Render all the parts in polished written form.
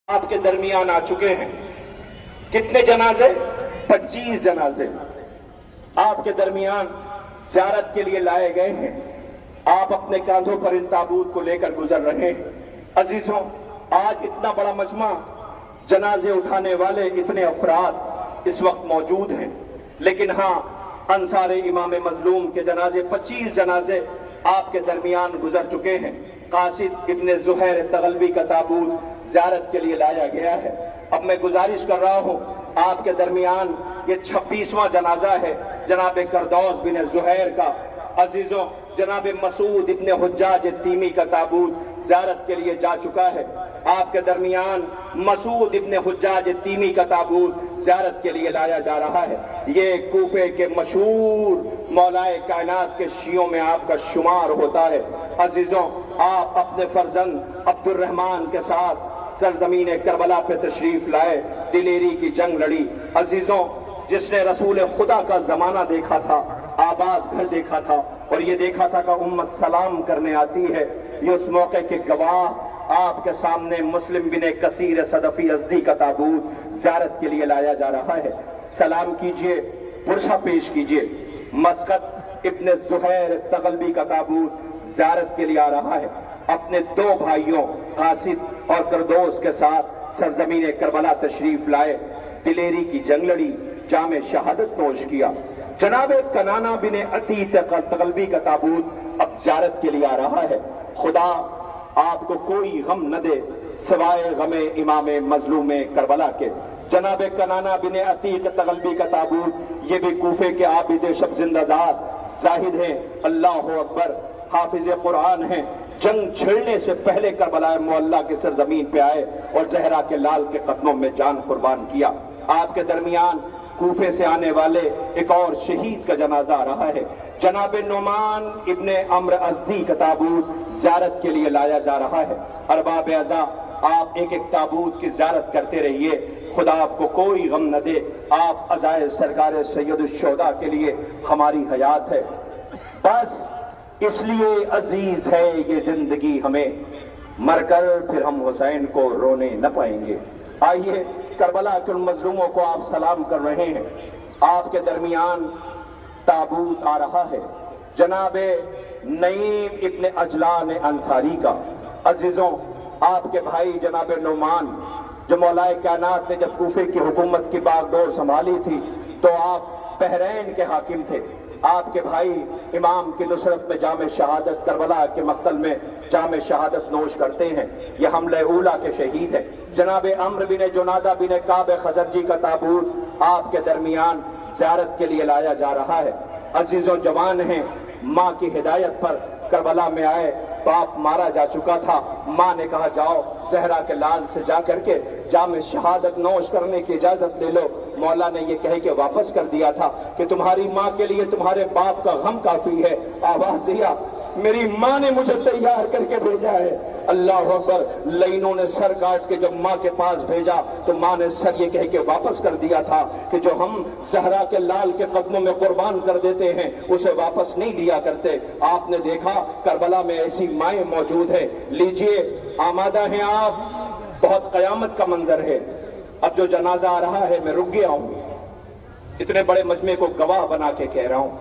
آپ کے درمیان آ چکے ہیں۔ کتنے جنازے؟ 25 جنازے آپ کے درمیان زیارت کے لیے لائے گئے ہیں۔ آپ اپنے کاندھوں پر ان تابوت کو لے کر گزر رہے ہیں۔ عزیزوں، آج اتنا بڑا مجمع، جنازے اٹھانے والے اتنے افراد اس وقت موجود ہیں، لیکن ہاں، انصار امام مظلوم کے جنازے 25 جنازے آپ کے درمیان گزر چکے ہیں۔ قاصد ابن زہیر تغلبی کا تابوت زیارت کے لیے لایا گیا ہے۔ اب میں گزارش کر رہا ہوں، آپ کے درمیان یہ 26واں جنازہ ہے جناب کردوس بن زہیر کا۔ عزیزوں، جناب مسعود ابن حجاج تیمی کا تابوت زیارت کے لیے جا چکا ہے۔ آپ کے درمیان مسعود ابن حجاج تیمی کا تابوت زیارت کے لیے لایا جا رہا ہے۔ یہ کوفے کے مشہور مولائے کائنات کے شیعوں میں آپ کا شمار ہوتا ہے۔ عزیزوں، آپ اپنے فرزند عبد الرحمن کے ساتھ سرزمین کربلا پہ تشریف لائے، دلیری کی جنگ لڑی۔ عزیزوں، جس نے رسول خدا کا زمانہ دیکھا تھا، آباد گھر دیکھا تھا، اور یہ دیکھا تھا کہ امت سلام کرنے آتی ہے، یہ اس موقع کے گواہ آپ کے سامنے مسلم بن کثیر صدفی ازدی کا تابوت زیارت کے لیے لایا جا رہا ہے۔ سلام کیجئے، برشا پیش کیجئے۔ مسقط ابن زہیر تغلبی کا تابوت زیارت کے لیے آ رہا ہے۔ اپنے دو بھائیوں قاصد اور کردوس کے ساتھ سرزمین کربلا تشریف لائے، دلیری کی جنگ لڑی، جام شہادت نوش کیا۔ جناب کنانہ بن عتیق تغلبی کا تابوت اب زیارت کے لیے آ رہا ہے۔ خدا آپ کو کوئی غم نہ دے سوائے غم امام مظلوم کربلا کے۔ جناب کنانہ بن عتیق تغلبی کا تابوت یہ بھی کوفے کے عابد شب زندہ دار زاہد ہیں، اللہ اکبر، حافظ قرآن ہیں، جنگ چھڑنے سے پہلے کربلا معلیٰ کی سرزمین پہ آئے اور زہرا کے لال کے قدموں میں جان قربان کیا۔ آپ کے درمیان کوفے سے آنے والے ایک اور شہید کا جنازہ آ رہا ہے۔ جناب نعمان ابن عمرو ازدی کا تابوت زیارت کے لیے لایا جا رہا ہے۔ ارباب اعزاء، آپ ایک ایک تابوت کی زیارت کرتے رہیے، خدا آپ کو کوئی غم نہ دے۔ آپ عزائے سرکار سید الشہداء کے لیے ہماری حیات ہے، بس اس لیے عزیز ہے یہ زندگی ہمیں، مر کر پھر ہم حسین کو رونے نہ پائیں گے۔ آئیے، کربلا کے ان مظلوموں کو آپ سلام کر رہے ہیں۔ آپ کے درمیان تابوت آ رہا ہے جناب نعیم ابن اجلان انصاری کا۔ عزیزوں، آپ کے بھائی جناب نعمان، جو مولائے کائنات نے جب کوفے کی حکومت کی باغ ڈور سنبھالی تھی تو آپ بحرین کے حاکم تھے۔ آپ کے بھائی امام کی نصرت میں جام شہادت، کربلا کے مقتل میں جام شہادت نوش کرتے ہیں۔ یہ حملہ اولا کے شہید ہیں۔ جناب عمرو بن جنادہ بن کعب خزرجی کا تابوت آپ کے درمیان زیارت کے لیے لایا جا رہا ہے۔ عزیزوں، جوان ہیں، ماں کی ہدایت پر کربلا میں آئے، باپ مارا جا چکا تھا، ماں نے کہا جاؤ زہرا کے لال سے جا کر کے جام شہادت نوش کرنے کی اجازت لے لو۔ مولا نے یہ کہہ کے واپس کر دیا تھا کہ تمہاری ماں کے لیے تمہارے باپ کا غم کافی ہے۔ آواز دیا، میری ماں نے مجھے تیار کر کے بھیجا ہے۔ اللہ اکبر، لینوں نے سر کاٹ کے جب ماں کے پاس بھیجا تو ماں نے سر یہ کہہ کے واپس کر دیا تھا کہ جو ہم زہرا کے لال کے قدموں میں قربان کر دیتے ہیں اسے واپس نہیں لیا کرتے۔ آپ نے دیکھا کربلا میں ایسی مائیں موجود ہیں۔ لیجئے، آمادہ ہیں آپ؟ بہت قیامت کا منظر ہے۔ اب جو جنازہ آ رہا ہے میں رک گیا ہوں، اتنے بڑے مجمع کو گواہ بنا کے کہہ رہا ہوں،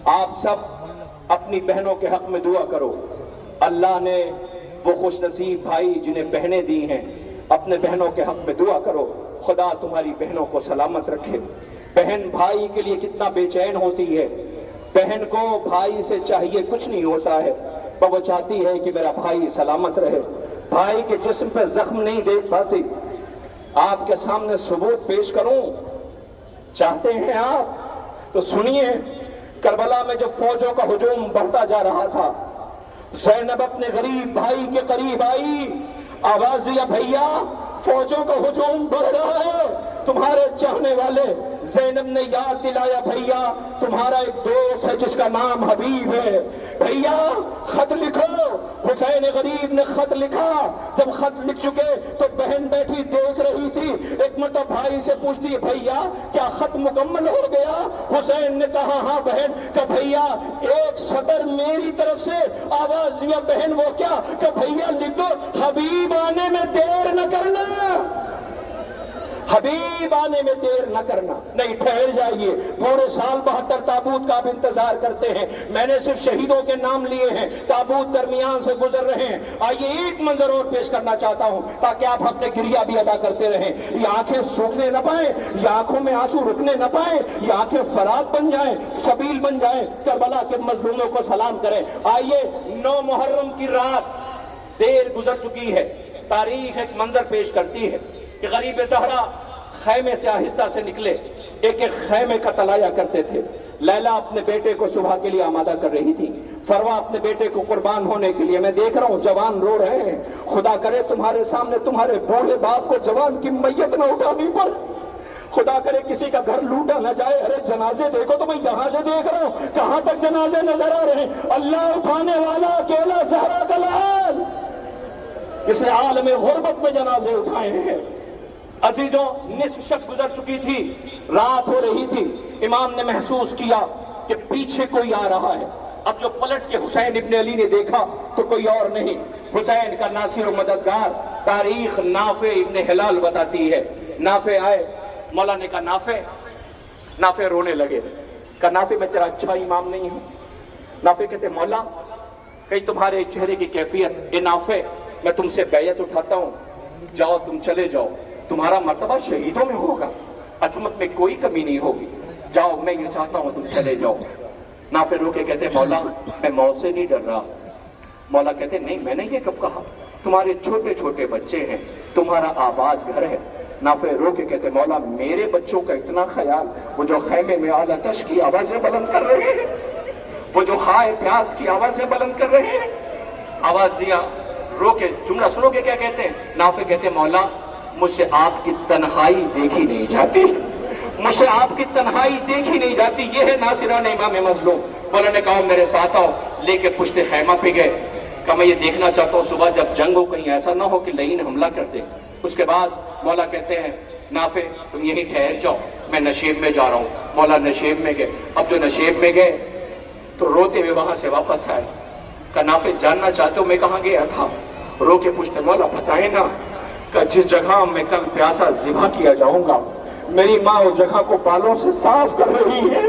آپ سب اپنی بہنوں کے حق میں دعا کرو۔ اللہ نے وہ خوش نصیب بھائی جنہیں بہنیں دی ہیں، اپنے بہنوں کے حق میں دعا کرو، خدا تمہاری بہنوں کو سلامت رکھے۔ بہن بھائی کے لیے کتنا بے چین ہوتی ہے۔ بہن کو بھائی سے چاہیے کچھ نہیں ہوتا ہے، پر وہ چاہتی ہے کہ میرا بھائی سلامت رہے۔ بھائی کے جسم پہ زخم نہیں دیکھ پاتی۔ آپ کے سامنے ثبوت پیش کروں، چاہتے ہیں آپ تو سنیے۔ کربلا میں جب فوجوں کا ہجوم بڑھتا جا رہا تھا، زینب اپنے غریب بھائی کے قریب آئی، آواز دیا، بھیا فوجوں کا ہجوم بڑھ رہا ہے، تمہارے چاہنے والے۔ زینب نے یاد دلایا، بھیا تمہارا ایک دوست ہے جس کا نام حبیب ہے، بھیا خط لکھو۔ حسین غریب نے خط لکھا۔ جب خط لکھ چکے تو بہن بیٹھی دیکھ رہی تھی، ایک مرتبہ بھائی سے پوچھتی، بھیا کیا خط مکمل ہو گیا؟ حسین نے کہا ہاں بہن۔ کہ بھیا ایک سطر میری طرف سے۔ آواز دیا، بہن وہ کیا؟ کہ بھیا لکھ دو، حبیب آنے میں دیر نہ کرنا۔ حبیب آنے میں دیر نہ کرنا، نہیں ٹھہر جائیے، پورے سال 72 تابوت کا آپ انتظار کرتے ہیں، میں نے صرف شہیدوں کے نام لیے ہیں، تابوت درمیان سے گزر رہے ہیں۔ آئیے ایک منظر اور پیش کرنا چاہتا ہوں تاکہ آپ اپنے گریہ بھی ادا کرتے رہیں، یہ آنکھیں سوکھنے نہ پائیں، یہ آنکھوں میں آنسو رکنے نہ پائیں، یہ آنکھیں فرات بن جائیں، سبیل بن جائیں، کربلا کے مظلوموں کو سلام کریں۔ آئیے 9 محرم کی رات دیر گزر چکی ہے، تاریخ ایک منظر پیش کرتی ہے کہ غریب زہرا خیمے سے آہستہ سے نکلے، ایک ایک خیمے کا تلایا کرتے تھے۔ لیلا اپنے بیٹے کو صبح کے لیے آمادہ کر رہی تھی، فروا اپنے بیٹے کو قربان ہونے کے لیے۔ میں دیکھ رہا ہوں جوان رو رہے ہیں، خدا کرے تمہارے سامنے تمہارے بوڑھے باپ کو جوان کی میت نہ اٹھانی پڑ، خدا کرے کسی کا گھر لوٹا نہ جائے۔ ارے جنازے دیکھو تو میں یہاں سے دیکھ رہا ہوں، کہاں تک جنازے نظر آ رہے ہیں؟ اللہ اٹھانے والا اکیلا زہرا کا لال کسی عالم غربت میں جنازے اٹھائے ہیں۔ عزیزوں، نصف شب گزر چکی تھی، رات ہو رہی تھی، امام نے محسوس کیا کہ پیچھے کوئی آ رہا ہے۔ اب جو پلٹ کے حسین ابن علی نے دیکھا تو کوئی اور نہیں، حسین کا ناصر و مددگار۔ تاریخ نافع ابن ہلال بتاتی ہے، نافع آئے، مولا نے کہا نافع رونے لگے، کہا نافع میں تیرا اچھا امام نہیں ہوں۔ نافع کہتے مولا کہیں تمہارے چہرے کی کیفیت، اے نافع میں تم سے بیعت اٹھاتا ہوں، جاؤ تم چلے جاؤ، تمہارا مرتبہ شہیدوں میں ہوگا، عظمت میں کوئی کمی نہیں ہوگی، جاؤ میں یہ چاہتا ہوں تم چلے جاؤ۔ نافع رو کے کہتے مولا میں موت سے نہیں ڈر رہا۔ مولا کہتے نہیں میں نے یہ کب کہا، تمہارے چھوٹے چھوٹے بچے ہیں، تمہارا آباد گھر ہے۔ نافع رو کے کہتے مولا میرے بچوں کا اتنا خیال، وہ جو خیمے میں اعلیٰ تش کی آوازیں بلند کر رہے ہیں، وہ جو ہائے پیاس کی آوازیں بلند کر رہے ہیں۔ آواز دیا، رو کے جملہ سنو گے کیا کہتے ہیں؟ نافع کہتے مولا مجھ سے آپ کی تنہائی دیکھی نہیں جاتی، مجھ سے آپ کی تنہائی دیکھی نہیں جاتی، یہ ہے ناصران امام مظلوم۔ مولا نے کہا میرے ساتھ آؤ، لے کے پشت خیمہ پہ گئے، کہا میں یہ دیکھنا چاہتا ہوں صبح جب جنگ ہو کہیں ایسا نہ ہو کہ لعین حملہ کر دے۔ اس کے بعد مولا کہتے ہیں نافع تم یہیں ٹھہر جاؤ، میں نشیب میں جا رہا ہوں۔ مولا نشیب میں گئے، اب جو نشیب میں گئے تو روتے ہوئے وہاں سے واپس آئے، کہا نافع جاننا چاہتے ہو میں کہاں گیا تھا؟ رو کے پوچھتے مولا بتائیں نا، کہ جس جگہ میں کل پیاسا ذبح کیا جاؤں گا میری ماں اس جگہ کو بالوں سے صاف کر رہی ہے۔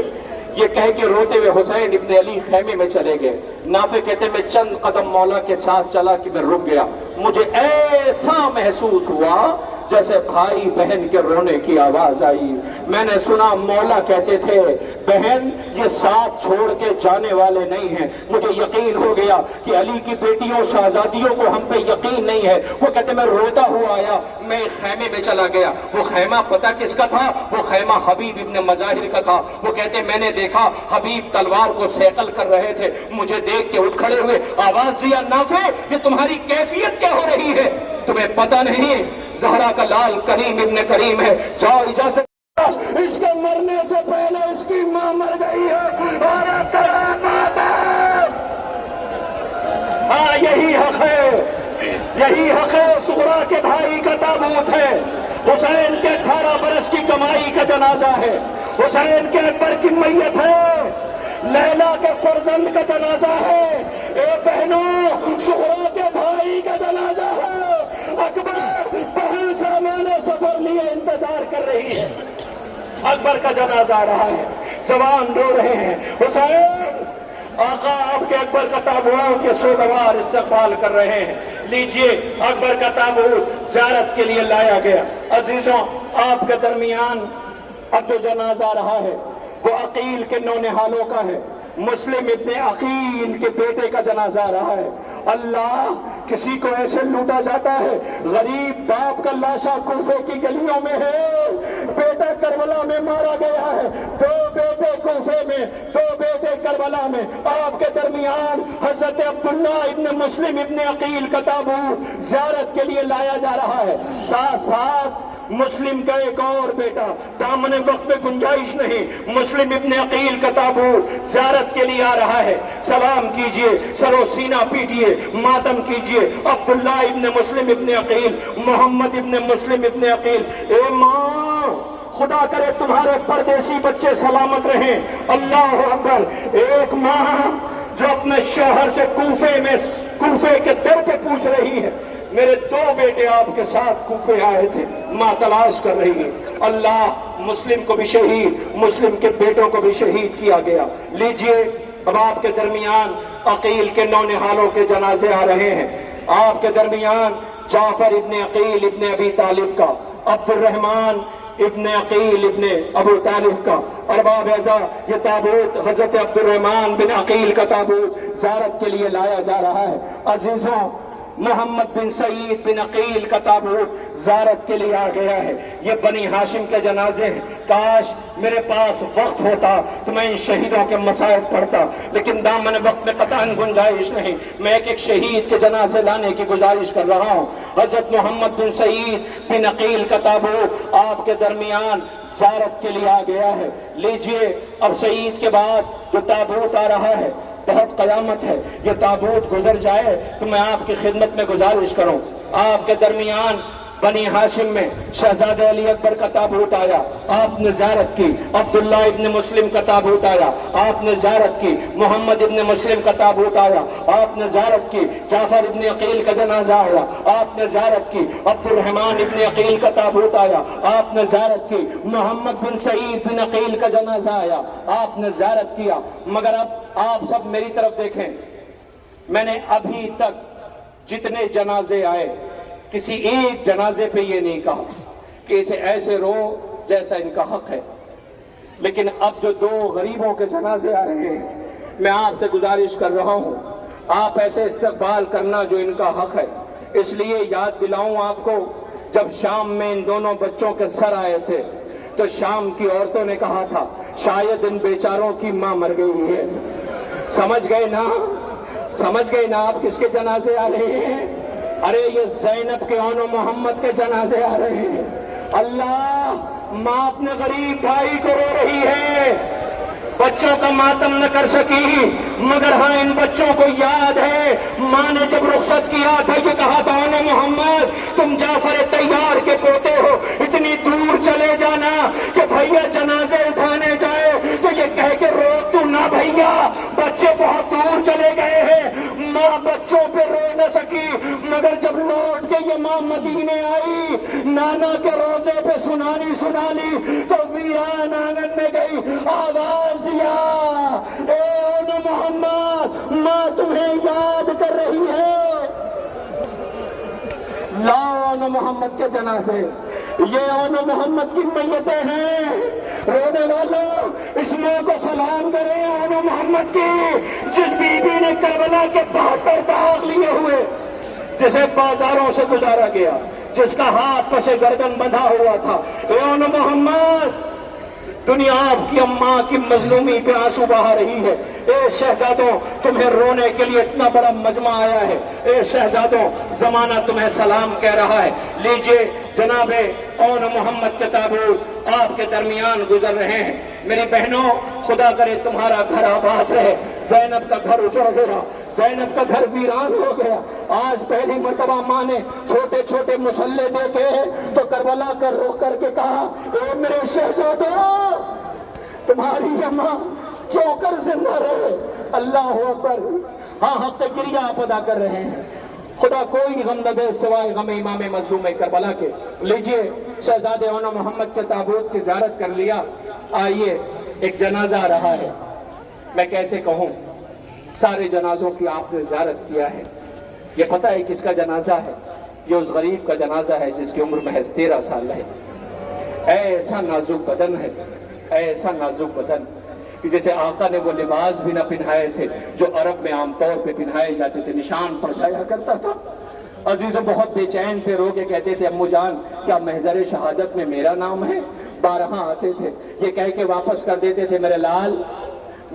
یہ کہہ کے روتے ہوئے حسین ابن علی خیمے میں چلے گئے۔ نافع کہتے میں چند قدم مولا کے ساتھ چلا کہ میں رک گیا، مجھے ایسا محسوس ہوا جیسے بھائی بہن کے رونے کی آواز آئی۔ میں نے سنا مولا کہتے تھے بہن یہ ساتھ چھوڑ کے جانے والے نہیں ہیں۔ مجھے یقین ہو گیا کہ علی کی بیٹیوں شہزادیوں کو ہم پہ یقین نہیں ہے۔ وہ کہتے میں روتا ہوا آیا، میں خیمے میں چلا گیا۔ وہ خیمہ پتہ کس کا تھا؟ وہ خیمہ حبیب ابن مظاہر کا تھا۔ وہ کہتے میں نے دیکھا حبیب تلوار کو سیکل کر رہے تھے، مجھے دیکھ کے اٹھ کھڑے ہوئے، آواز دیا نافع یہ تمہاری کیفیت کیا ہو رہی ہے؟ تمہیں پتہ نہیں زہرا کا لال کریم ابن کریم ہے، جاؤ اجازت۔ اس کے مرنے سے پہلے اس کی ماں مر گئی ہے اور ہاں یہی حق ہے، یہی حق ہے۔ صغرا کے بھائی کا تابوت ہے، حسین کے 18 برس کی کمائی کا جنازہ ہے، حسین کے اکبر کی میت ہے، لیلا کے فرزند کا جنازہ ہے، اے بہنوں صغرا کے بھائی کا جنازہ ہے۔ اکبر بہن سامان سفر لیے انتظار کر رہی ہے، اکبر کا جنازہ آ رہا ہے، جوان رو رہے ہیں، حسین آقا آپ کے اکبر کا تابوت کے سوگوار استقبال کر رہے ہیں، لیجئے اکبر کا تابوت زیارت کے لیے لایا گیا۔ عزیزوں آپ کے درمیان اب جو جنازہ آ رہا ہے وہ عقیل کے نونہالوں کا ہے، مسلم ابن عقیل کے بیٹے کا جنازہ آ رہا ہے۔ اللہ کسی کو ایسے لوٹا جاتا ہے، غریب باپ کا لاشا کوفے کی گلیوں میں ہے، بیٹا کربلا میں مارا گیا ہے، 2 بیٹے کوفے میں، 2 بیٹے کربلا میں، آپ کے درمیان حضرت عبداللہ ابن مسلم ابن عقیل کا تابوت زیارت کے لیے لایا جا رہا ہے، ساتھ ساتھ مسلم کا ایک اور بیٹا، دامن وقت میں گنجائش نہیں، مسلم ابن عقیل کا تابوت زیارت کے لیے آ رہا ہے۔ سلام کیجئے، سر و سینہ پیٹیے، ماتم کیجئے، عبداللہ ابن مسلم ابن عقیل، محمد ابن مسلم ابن عقیل۔ اے ماں خدا کرے تمہارے پردیسی بچے سلامت رہیں، اللہ اکبر۔ ایک ماں جو اپنے شوہر سے کوفے کے در پہ پوچھ رہی ہے میرے 2 بیٹے آپ کے ساتھ کوفے آئے تھے، ماں تلاش کر رہی ہے۔ اللہ مسلم کو بھی شہید، مسلم کے بیٹوں کو بھی شہید کیا گیا۔ لیجئے اب آپ کے درمیان عقیل کے نونہالوں کے جنازے آ رہے ہیں۔ آپ کے درمیان جعفر ابن عقیل ابن ابی طالب کا، عبد الرحمن ابن عقیل ابن ابو طالب کا، ارباب اعزا یہ تابوت حضرت عبد الرحمن بن عقیل کا تابوت زیارت کے لیے لایا جا رہا ہے۔ عزیزوں، محمد بن سعید بن عقیل کا تابوت زیارت کے لیے آ گیا ہے۔ یہ بنی ہاشم کے جنازے ہیں۔ کاش میرے پاس وقت ہوتا تو میں ان شہیدوں کے مصائب پڑھتا، لیکن دامن وقت میں قطعاً گنجائش نہیں۔ میں ایک شہید کے جنازے لانے کی گزارش کر رہا ہوں۔ حضرت محمد بن سعید بن عقیل کا تابوت آپ کے درمیان زیارت کے لیے آ گیا ہے۔ لیجئے اب سعید کے بعد جو تابوت آ رہا ہے، بہت قیامت ہے، یہ تابوت گزر جائے تو میں آپ کی خدمت میں گزارش کروں۔ آپ کے درمیان بنی ہاشم میں شہزادہ علی اکبر کا تابوت آیا، آپ نے زیارت کی۔ عبداللہ ابن مسلم کا تابوت آیا، آپ نے زیارت کی۔ محمد ابن مسلم کا تابوت آیا، آپ نے زیارت کی۔ جعفر ابن عقیل کا جنازہ آیا، آپ نے زیارت کی۔ عبد الرحمن ابن عقیل کا تابوت آیا، آپ نے زیارت کی۔ محمد بن سعید بن عقیل کا جنازہ آیا، آپ نے زیارت کیا۔ مگر اب آپ سب میری طرف دیکھیں، میں نے ابھی تک جتنے جنازے آئے کسی ایک جنازے پہ یہ نہیں کہا کہ اسے ایسے رو جیسا ان کا حق ہے، لیکن اب جو 2 غریبوں کے جنازے آ رہے ہیں، میں آپ سے گزارش کر رہا ہوں آپ ایسے استقبال کرنا جو ان کا حق ہے۔ اس لیے یاد دلاؤں آپ کو، جب شام میں ان دونوں بچوں کے سر آئے تھے تو شام کی عورتوں نے کہا تھا شاید ان بیچاروں کی ماں مر گئی ہے۔ سمجھ گئے نا؟ سمجھ گئے نا آپ کس کے جنازے آ رہے ہیں؟ ارے یہ زینب کے اون و محمد کے جنازے آ رہے ہیں۔ اللہ، ماں اپنے غریب بھائی کو رو رہی ہے، بچوں کا ماتم نہ کر سکی، مگر ہاں ان بچوں کو یاد ہے ماں نے جب رخصت کیا تھا یہ کہا تھا اون و محمد تم جعفر طیار کے پوتے ہو، اتنی دور چلے جانا کہ بھیا جنازے اٹھانے جائے تو یہ کہہ کے روک تو نہ بھیا، بچے بہت دور چلے گئے ہیں۔ ماں بچوں پہ رو نہ سکی، مگر جب لوٹ کے یہ ماں مدینے آئی، نانا کے روزے پہ سنانی سنا لی تو ویران آنگن میں گئی، آواز دیا اے اون محمد، ماں تمہیں یاد کر رہی ہے۔ اون محمد کے جنازے، یہ اون محمد کی میتیں ہیں۔ رونے والوں اس ماں کو سلام کریں اون محمد کی، جس بی بی نے کربلا کے 72 داغ لیے ہوئے، جسے بازاروں سے گزارا گیا، جس کا ہاتھ پسے گردن بندھا ہوا تھا۔ اے اون محمد، دنیا آپ کی اماں کی مظلومی پہ آنسو بہا رہی ہے۔ اے شہزادوں، تمہیں رونے کے لیے اتنا بڑا مجمع آیا ہے۔ اے شہزادوں، زمانہ تمہیں سلام کہہ رہا ہے۔ لیجئے جناب اون محمد کے تابوت آپ کے درمیان گزر رہے ہیں۔ میری بہنوں، خدا کرے تمہارا گھر آباد رہے۔ زینب کا گھر اجڑ گیا، زینب کا گھر ویران ہو گیا۔ آج پہلی مرتبہ ماں نے چھوٹے چھوٹے مسلے دیکھے تو کربلا کا رخ کر کے کہا اے میرے شہزادوں، تمہاری یہ ماں کیوں کر زندہ رہے۔ اللہ اکبر، ہاں حق گریہ آپ ادا کر رہے ہیں۔ خدا کوئی غم نہ دے سوائے غم امام مظلوم کربلا کے۔ لیجئے شہزادے اون محمد کے تابوت کی زیارت کر لیا، آئیے ایک جنازہ آ رہا ہے۔ میں کیسے کہوں، سارے جنازوں کی آپ نے زیارت کیا ہے۔ یہ پتہ ہے کس کا جنازہ ہے؟ یہ اس غریب کا جنازہ ہے جس کی عمر محض 13 سال ہے۔ ایسا نازک بدن ہے، ایسا نازک بدن کہ جیسے آقا نے وہ لباس بھی نہ پہنائے تھے جو عرب میں عام طور پہ پہنائے جاتے تھے، نشان پڑ جایا کرتا تھا۔ عزیزوں بہت بے چین تھے، رو کے کہتے تھے امو جان کیا محضر شہادت میں میرا نام ہے؟ بارہا آتے تھے، یہ کہہ کے واپس کر دیتے تھے میرے لال،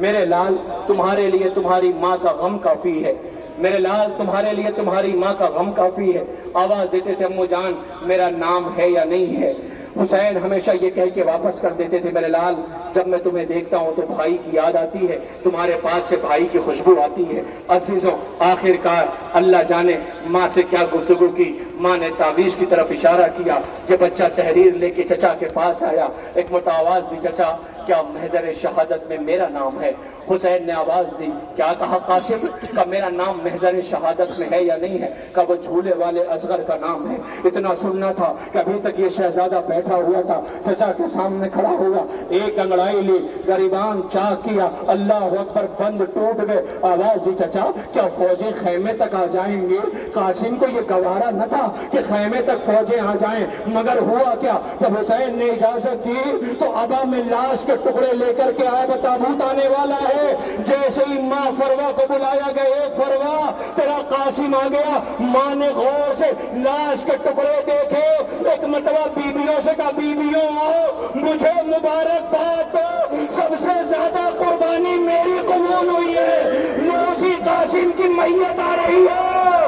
میرے لال تمہارے لیے تمہاری ماں کا غم کافی ہے، میرے لال تمہارے لیے تمہاری ماں کا غم کافی ہے۔ آواز دیتے تھے امو جان میرا نام ہے یا نہیں ہے؟ حسین ہمیشہ یہ کہہ کے واپس کر دیتے تھے میرے لال جب میں تمہیں دیکھتا ہوں تو بھائی کی یاد آتی ہے، تمہارے پاس سے بھائی کی خوشبو آتی ہے۔ عزیزوں آخر کار اللہ جانے ماں سے کیا گفتگو کی، ماں نے تعویذ کی طرف اشارہ کیا، یہ بچہ تحریر لے کے چچا کے پاس آیا، ایک متآواز دی چچا کیا محضر شہادت میں میرا نام ہے؟ حسین نے آواز دی، کیا کہا قاسم؟ کہ میرا نام محضر شہادت میں ہے یا نہیں ہے؟ کہ وہ جھولے والے اصغر کا نام ہے۔ اتنا سننا تھا کہ ابھی تک یہ شہزادہ بیٹھا ہوا تھا، چچا کے سامنے کھڑا ہوا، ایک انگڑائی لی، گریبان چاک کیا، اللہ اکبر، بند ٹوٹ گئے۔ آواز دی، چچا کیا فوجی خیمے تک آ جائیں گے؟ قاسم کو یہ گوارا نہ تھا کہ خیمے تک فوجیں آ جائیں، مگر ہوا کیا؟ جب حسین نے اجازت دی تو ابا میں لاش کے ٹکڑے لے کر کے آئے، تابوت آنے والا ہے۔ جیسے ہی ماں فروا کو بلایا گیا، اے فروا تیرا قاسم آ گیا۔ ماں نے غور سے لاش کے ٹکڑے دیکھے، ایک مرتبہ بیویوں سے کہا، بیویوں آؤ مجھے مبارکباد دو، سب سے زیادہ قربانی میری قبول ہوئی ہے، یہ اسی قاسم کی میت آ رہی ہے۔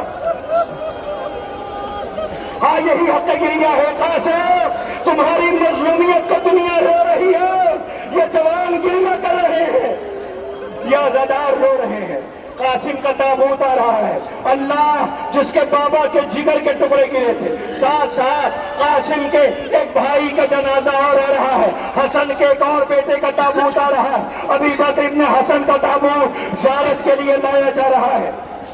ہاں یہی حق گریہ ہے قاسم، تمہاری مظلومیت کو دنیا رو رہی ہے، یہ جوان گریہ کر رہے ہیں، یہ عزادار رو رہے ہیں۔ قاسم کا تابوت آ رہا ہے، اللہ جس کے بابا کے جگر کے ٹکڑے گرے تھے، ساتھ ساتھ قاسم کے ایک بھائی کا جنازہ اور آ رہا ہے، حسن کے ایک اور بیٹے کا تابوت آ رہا ہے، ابھی بکر ابن حسن کا تابوت زیارت کے لیے لایا جا رہا ہے۔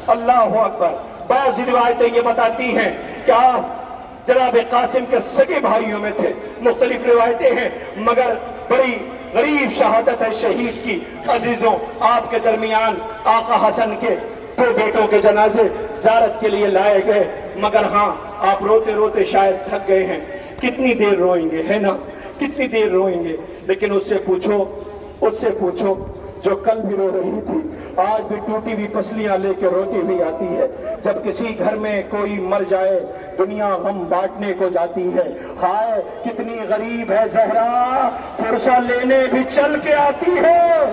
اللہ اکبر۔ بعض روایتیں یہ بتاتی ہیں کہ آپ جناب قاسم کے سگے بھائیوں میں تھے، مختلف روایتیں ہیں، مگر بڑی غریب شہادت ہے شہید کی۔ عزیزوں، آپ کے درمیان آقا حسن کے دو بیٹوں کے جنازے زیارت کے لیے لائے گئے، مگر ہاں آپ روتے روتے شاید تھک گئے ہیں، کتنی دیر روئیں گے، ہے نا؟ کتنی دیر روئیں گے؟ لیکن اس سے پوچھو جو کل بھی رو رہی تھی، آج بھی ٹوٹی ہوئی پسلیاں لے کے روتی ہوئی آتی ہے۔ جب کسی گھر میں کوئی مر جائے دنیا غم بانٹنے کو جاتی ہے، ہائے کتنی غریب ہے زہرا، پرسہ لینے بھی چل کے آتی ہے۔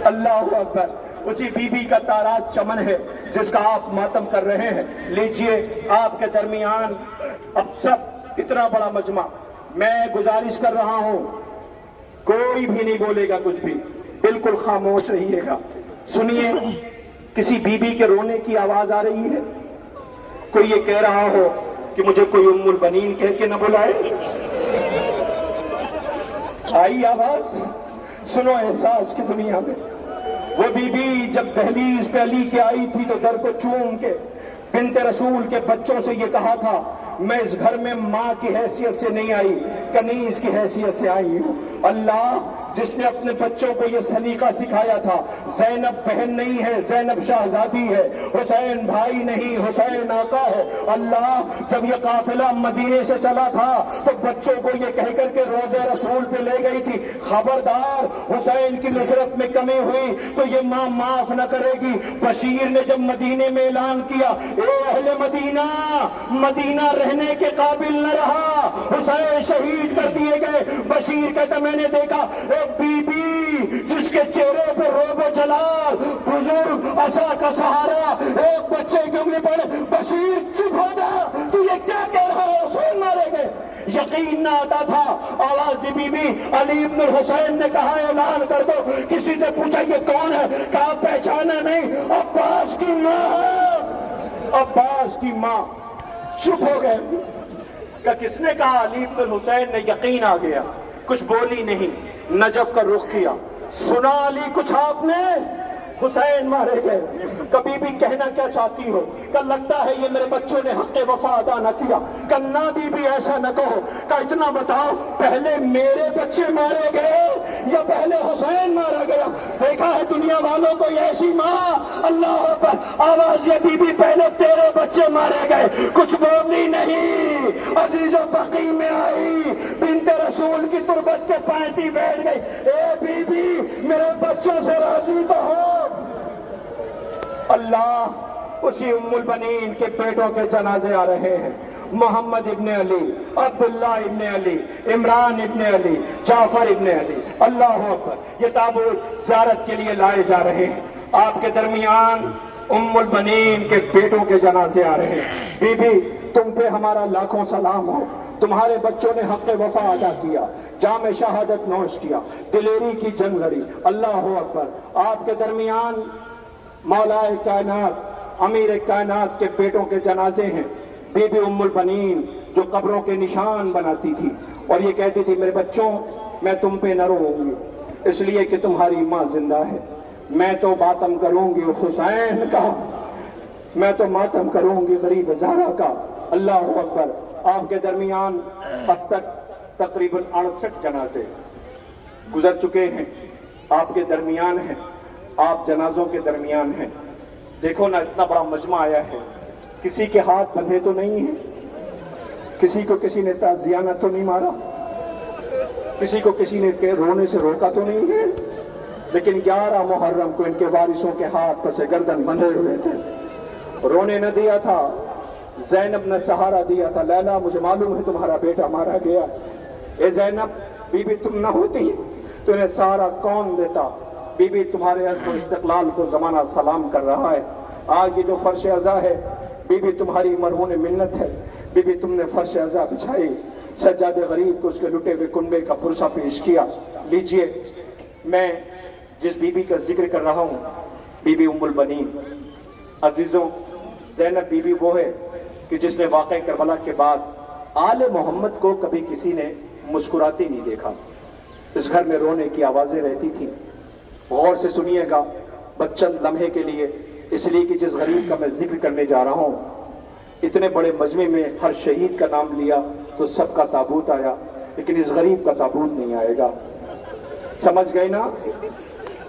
اللہ اکبر۔ اسی بی بی کا تاراج چمن ہے جس کا آپ ماتم کر رہے ہیں۔ لیجئے آپ کے درمیان اب سب اتنا بڑا مجمع، میں گزارش کر رہا ہوں، کوئی بھی نہیں بولے گا کچھ بھی، بالکل خاموش رہیے گا۔ سنیے، کسی بی بی کے رونے کی آواز آ رہی ہے؟ کوئی یہ کہہ رہا ہو کہ مجھے کوئی ام البنین کہہ کے نہ بلائے؟ آئی آواز؟ سنو احساس کی دنیا میں۔ وہ بی بی جب دہلیز پہ علی کے آئی تھی تو در کو چوم کے بنت رسول کے بچوں سے یہ کہا تھا، میں اس گھر میں ماں کی حیثیت سے نہیں آئی، کنیز کی حیثیت سے آئی ہوں۔ اللہ جس نے اپنے بچوں کو یہ سلیقہ سکھایا تھا، زینب بہن نہیں ہے، زینب شہزادی ہے، حسین بھائی نہیں، حسین آقا ہے۔ اللہ جب یہ قافلہ مدینے سے چلا تھا تو بچوں کو یہ کہہ کر کے روضہ رسول پہ لے گئی تھی، خبردار حسین کی نصرت میں کمی ہوئی تو یہ ماں معاف نہ کرے گی۔ بشیر نے جب مدینے میں اعلان کیا، اے اہل مدینہ، مدینہ رہنے کے قابل نہ رہا، حسین شہید کر دیے گئے۔ بشیر کہتا میں نے دیکھا ایک بی بی جس کے چہرے پہ روب و جلال، بزرگ عصا کا سہارا، ایک بچے کی انگلی پڑے، بشیر چپ ہو جا، تو یہ کیا کہہ رہا ہے؟ حسین مارے گئے۔ یقین نہ آتا تھا۔ آواز دی بی بی، علی ابن الحسین نے کہا اعلان کر دو۔ کسی نے پوچھا یہ کون ہے؟ کہا پہچانا نہیں، عباس کی ماں ہے، عباس کی ماں۔ چپ ہو گئے کہ کس نے کہا؟ علی ابن الحسین نے۔ یقین آ گیا، کچھ بولی نہیں، نجف کا رخ کیا۔ سنا علی کچھ آپ نے؟ حسین مارے گئے۔ کبھی بھی کہنا کیا چاہتی ہو کہ لگتا ہے یہ میرے بچوں نے حق وفا ادا نہ کیا، کنا بھی ایسا نہ کہو کہ اتنا بتاؤ پہلے میرے بچے مارے گئے یا پہلے حسین مارا گیا؟ دیکھا ہے دنیا والوں کو ایسی ماں؟ اللہ اکبر۔ آواز یہ بی بی، پہلے تیرے بچے مارے گئے، کچھ بولی نہیں۔ عزیزوں بقی میں آئی، بنت رسول کی تربت کے پائٹی بیٹھ گئی۔ اے بی بی میرے بچوں سے راضی تو ہو؟ اللہ اسی ام البنین کے بیٹوں کے جنازے آ رہے ہیں، محمد ابن علی، عبداللہ ابن علی، عمران ابن علی، جعفر ابن علی۔ اللہ اکبر۔ یہ تابوت زیارت کے لیے لائے جا رہے ہیں، آپ کے درمیان ام البنین کے بیٹوں کے جنازے آ رہے ہیں۔ بی بی تم پہ ہمارا لاکھوں سلام ہو، تمہارے بچوں نے حق وفا ادا کیا، جام شہادت نوش کیا، دلیری کی جنگ لڑی۔ اللہ اکبر۔ آپ کے درمیان مولا کائنات، امیر کائنات کے بیٹوں کے جنازے ہیں۔ بی بی ام البنین جو قبروں کے نشان بناتی تھی اور یہ کہتی تھی میرے بچوں میں تم پہ نہ روں گی، اس لیے کہ تمہاری ماں زندہ ہے۔ میں تو ماتم کروں گی حسین کا، میں تو ماتم کروں گی غریب زہرا کا۔ اللہ اکبر۔ آپ کے درمیان اب تک تقریباً 68 جنازے گزر چکے ہیں، آپ کے درمیان ہیں، آپ جنازوں کے درمیان ہیں۔ دیکھو نا، اتنا بڑا مجمع آیا ہے، کسی کے ہاتھ بندھے تو نہیں ہیں، کسی کو کسی نے تعزیانہ تو نہیں مارا، کسی کو کسی نے رونے سے روکا تو نہیں ہے، لیکن 11 محرم کو ان کے وارثوں کے ہاتھ پس گردن بندھے ہوئے تھے۔ رونے نہ دیا تھا، زینب نے سہارا دیا تھا۔ لیلا، مجھے معلوم ہے تمہارا بیٹا مارا گیا، اے زینب بی بی تم نہ ہوتی تو انہیں سارا کون دیتا۔ بی بی تمہارے عزم و استقلال کو زمانہ سلام کر رہا ہے۔ آج یہ جو فرش عزا ہے، بی بی تمہاری مرہون منت ہے۔ بی بی تم نے فرش عزا بچھائی، سجاد غریب کو اس کے لٹے ہوئے کنبے کا پرسہ پیش کیا۔ لیجئے، میں جس بی بی کا ذکر کر رہا ہوں، بی بی ام البنین۔ عزیزوں، زینب بی بی وہ ہے کہ جس نے واقعہ کربلا کے بعد آل محمد کو کبھی کسی نے مسکراتے نہیں دیکھا۔ اس گھر میں رونے کی آوازیں رہتی تھیں۔ غور سے سنیے گا بچند لمحے کے لیے، اس لیے کہ جس غریب کا میں ذکر کرنے جا رہا ہوں، اتنے بڑے مجمع میں ہر شہید کا نام لیا تو سب کا تابوت آیا، لیکن اس غریب کا تابوت نہیں آئے گا۔ سمجھ گئے نا؟